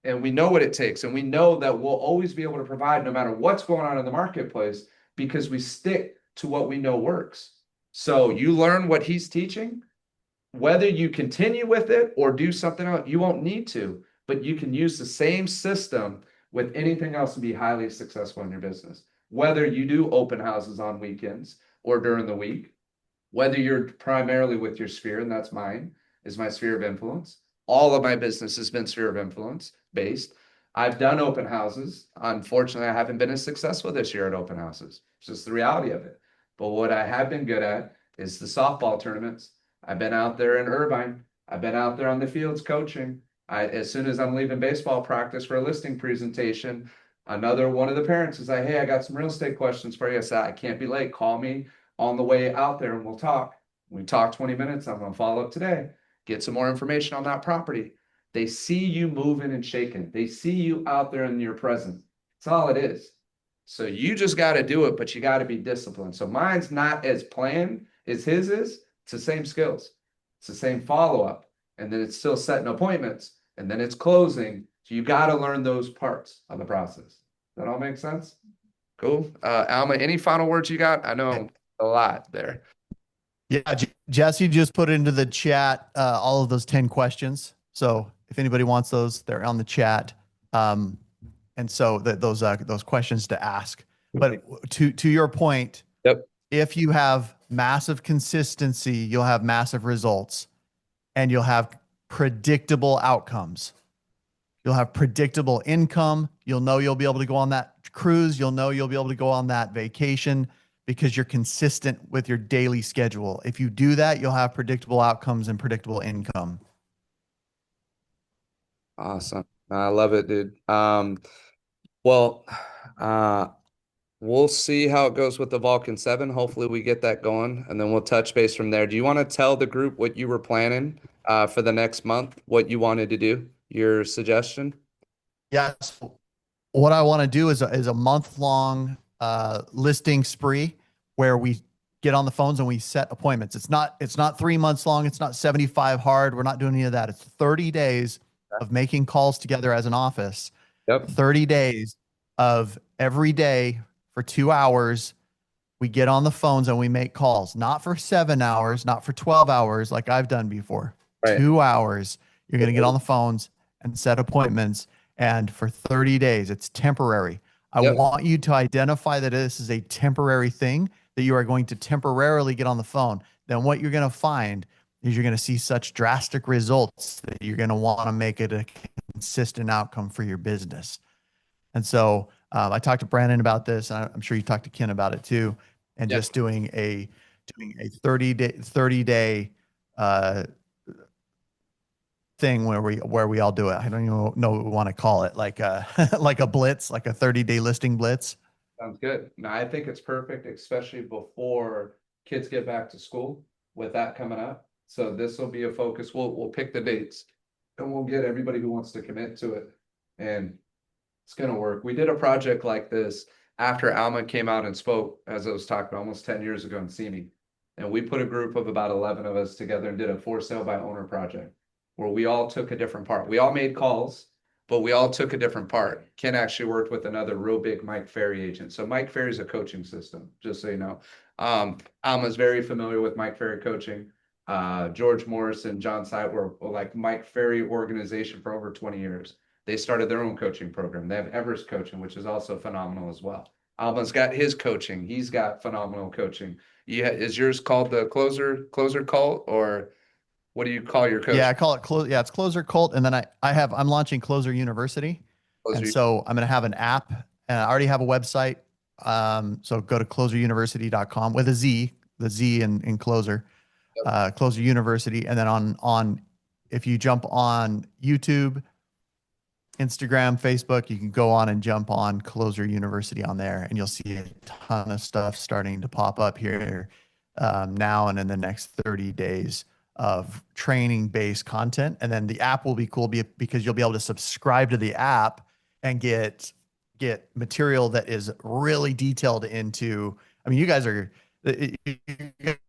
And we know what it takes. And we know that we'll always be able to provide no matter what's going on in the marketplace because we stick to what we know works. So you learn what he's teaching, whether you continue with it or do something else, you won't need to, but you can use the same system with anything else and be highly successful in your business. Whether you do open houses on weekends or during the week, whether you're primarily with your sphere, and that's mine, is my sphere of influence. All of my business has been sphere of influence based. I've done open houses. Unfortunately, I haven't been as successful this year at open houses. It's just the reality of it. But what I have been good at is the softball tournaments. I've been out there in Irvine. I've been out there on the fields coaching. As soon as I'm leaving baseball practice for a listing presentation, another one of the parents is like, hey, I got some real estate questions for you. I said, I can't be late. Call me on the way out there and we'll talk. We talk 20 minutes. I'm going to follow up today, get some more information on that property. They see you moving and shaking. They see you out there in your presence. That's all it is. So you just got to do it, but you got to be disciplined. So mine's not as planned as his is. It's the same skills. It's the same follow-up. And then it's still setting appointments. And then it's closing. So you got to learn those parts of the process. Does that all make sense? Cool. Alma, any final words you got? I know a lot there. Yeah, Jesse just put into the chat all of those 10 questions. So if anybody wants those, they're on the chat. And so those questions to ask. But to your point, Yep. if you have massive consistency, you'll have massive results and you'll have predictable outcomes. You'll have predictable income. You'll know you'll be able to go on that cruise. You'll know you'll be able to go on that vacation because you're consistent with your daily schedule. If you do that, you'll have predictable outcomes and predictable income. Awesome. I love it, dude. Well, we'll see how it goes with the Vulcan 7. Hopefully we get that going and then we'll touch base from there. Do you want to tell the group what you were planning for the next month, what you wanted to do, your suggestion? Yes. What I want to do is a month-long listing spree where we get on the phones and we set appointments. It's not 3 months long. It's not 75 hard. We're not doing any of that. It's 30 days of making calls together as an office. Yep. 30 days of every day for 2 hours. We get on the phones and we make calls, not for 7 hours, not for 12 hours like I've done before. Right. 2 hours. You're going to get on the phones and set appointments. And for 30 days, it's temporary. I want you to identify that this is a temporary thing, that you are going to temporarily get on the phone. Then what you're going to find is you're going to see such drastic results that you're going to want to make it a consistent outcome for your business. And so I talked to Brandon about this, and I'm sure you talked to Ken about it too. And just doing a 30 day thing where we all do it. I don't even know what we want to call it, like a like a blitz, like a 30-day listing blitz. Sounds good. No, I think it's perfect, especially before kids get back to school with that coming up. So this will be a focus. We'll pick the dates and we'll get everybody who wants to commit to it. And it's gonna work. We did a project like this after Alma came out and spoke, as I was talking about almost 10 years ago in Simi. And we put a group of about 11 of us together and did a for sale by owner project where we all took a different part. We all made calls, but we all took a different part. Ken actually worked with another real big Mike Ferry agent. So Mike Ferry is a coaching system, just so you know. Alma's very familiar with Mike Ferry coaching. George Morris and John Site were like Mike Ferry organization for over 20 years. They started their own coaching program. They have Everest coaching, which is also phenomenal as well. Alma's got his coaching. He's got phenomenal coaching. Yeah, is yours called the closer cult, or what do you call your coach? Yeah, I call it close. Yeah, it's Closer Cult, and then I'm launching Closer University, and Closer. so I'm going to have an app, and I already have a website. So go to closeruniversity.com with a Z, the Z in Closer, Closer University, and then on if you jump on YouTube, Instagram, Facebook, you can go on and jump on Closer University on there, and you'll see a ton of stuff starting to pop up here now and in the next 30 days of training based content. And then the app will be cool because you'll be able to subscribe to the app and get material that is really detailed into. I mean, you guys are going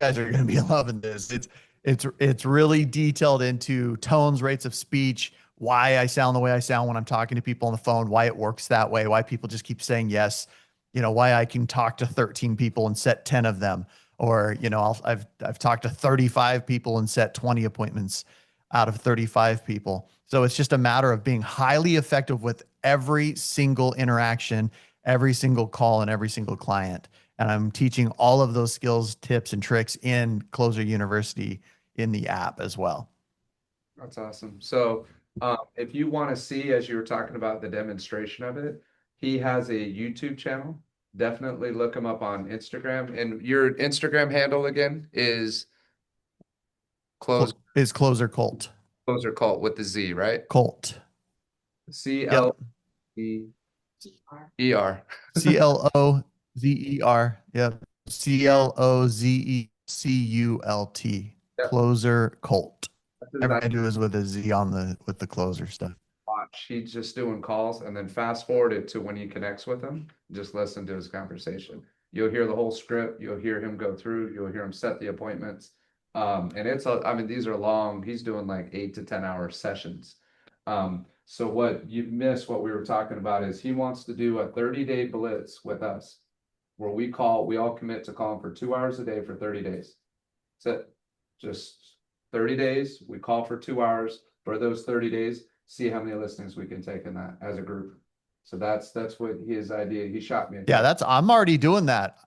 to be loving this. It's really detailed into tones, rates of speech, why I sound the way I sound when I'm talking to people on the phone, why it works that way, why people just keep saying yes, why I can talk to 13 people and set 10 of them, or, I've talked to 35 people and set 20 appointments out of 35 people. So it's just a matter of being highly effective with every single interaction, every single call, and every single client. And I'm teaching all of those skills, tips, and tricks in Closer University in the app as well. That's awesome. So if you want to see, as you were talking about the demonstration of it, he has a YouTube channel. Definitely look him up on Instagram. And your Instagram handle again is Closer Cult. Closer Cult with the Z, right? Cult. CLEER. CLOZER. Yep. CLOZECULT. Yep. Closer Cult. Everything I That's do is with a Z with the closer stuff. watch. He's just doing calls, and then fast forward it to when he connects with him. Just listen to his conversation. You'll hear the whole script. You'll hear him go through. You'll hear him set the appointments. And I mean, these are long. He's doing like 8 to 10 hour sessions. So what you missed, what we were talking about, is he wants to do a 30-day blitz with us, where we all commit to calling for 2 hours a day for 30 days. That's it. Just 30 days. We call for 2 hours for those 30 days. See how many listings we can take in that as a group. So that's what his idea. He shot me. Yeah, I'm already doing that.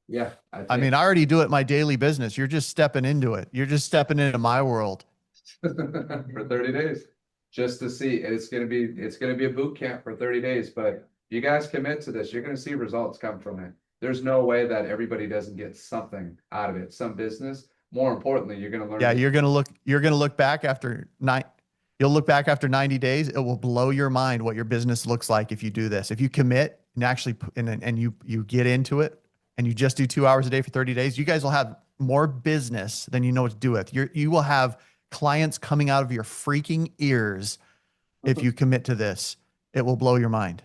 Yeah. I mean, I already do it in my daily business. You're just stepping into it. You're just stepping into my world. for 30 days, just to see. It's gonna be a boot camp for 30 days. But you guys commit to this, you're gonna see results come from it. There's no way that everybody doesn't get something out of it. Some business. More importantly, you're gonna learn. Yeah, you're gonna look back after You'll look back after 90 days. It will blow your mind what your business looks like if you do this. If you commit and actually and you get into it and you just do 2 hours a day for 30 days, you guys will have more business than you know what to do with. You will have clients coming out of your freaking ears if you commit to this. It will blow your mind.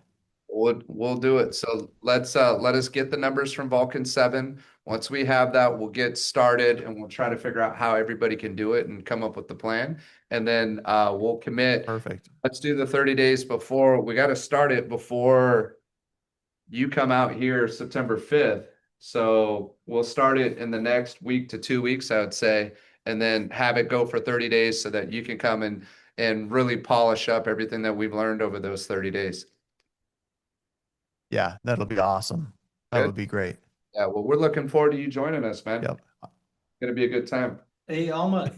We'll do it. So let us get the numbers from Vulcan 7. Once we have that, we'll get started and we'll try to figure out how everybody can do it and come up with the plan. And then we'll commit. Perfect. Let's do the 30 days before. We got to start it before you come out here September 5th. So we'll start it in the next week to 2 weeks, I would say, and then have it go for 30 days so that you can come and really polish up everything that we've learned over those 30 days. Yeah, that'll be awesome. That Good. would be great. Yeah, well, we're looking forward to you joining us, man. Yep. It's gonna be a good time. Hey, Alma,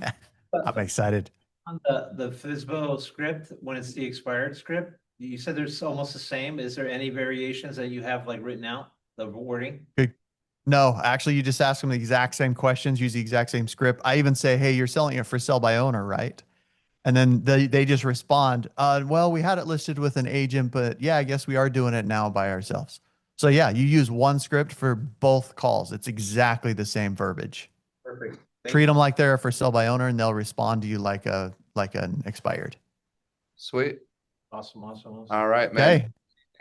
I'm excited. on the FSBO script, when it's the expired script, you said there's almost the same. Is there any variations that you have like written out, the wording? No, actually, you just ask them the exact same questions, use the exact same script. I even say, hey, you're selling it for sell by owner, right? And then they just respond, well, we had it listed with an agent, but yeah, I guess we are doing it now by ourselves. So yeah, you use one script for both calls. It's exactly the same verbiage. Perfect. Treat them like they're a for sale by owner, and they'll respond to you like an expired. Sweet. Awesome. All right, man. Okay. Anything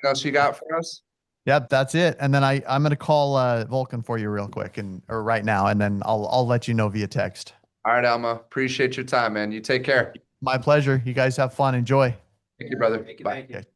else you got for us? Yep, that's it. And then I'm gonna call Vulcan for you real quick or right now, and then I'll let you know via text. All right, Alma. Appreciate your time, man. You take care. My pleasure. You guys have fun. Enjoy. Thank you, brother. Thank you. Bye. Thank you. Okay.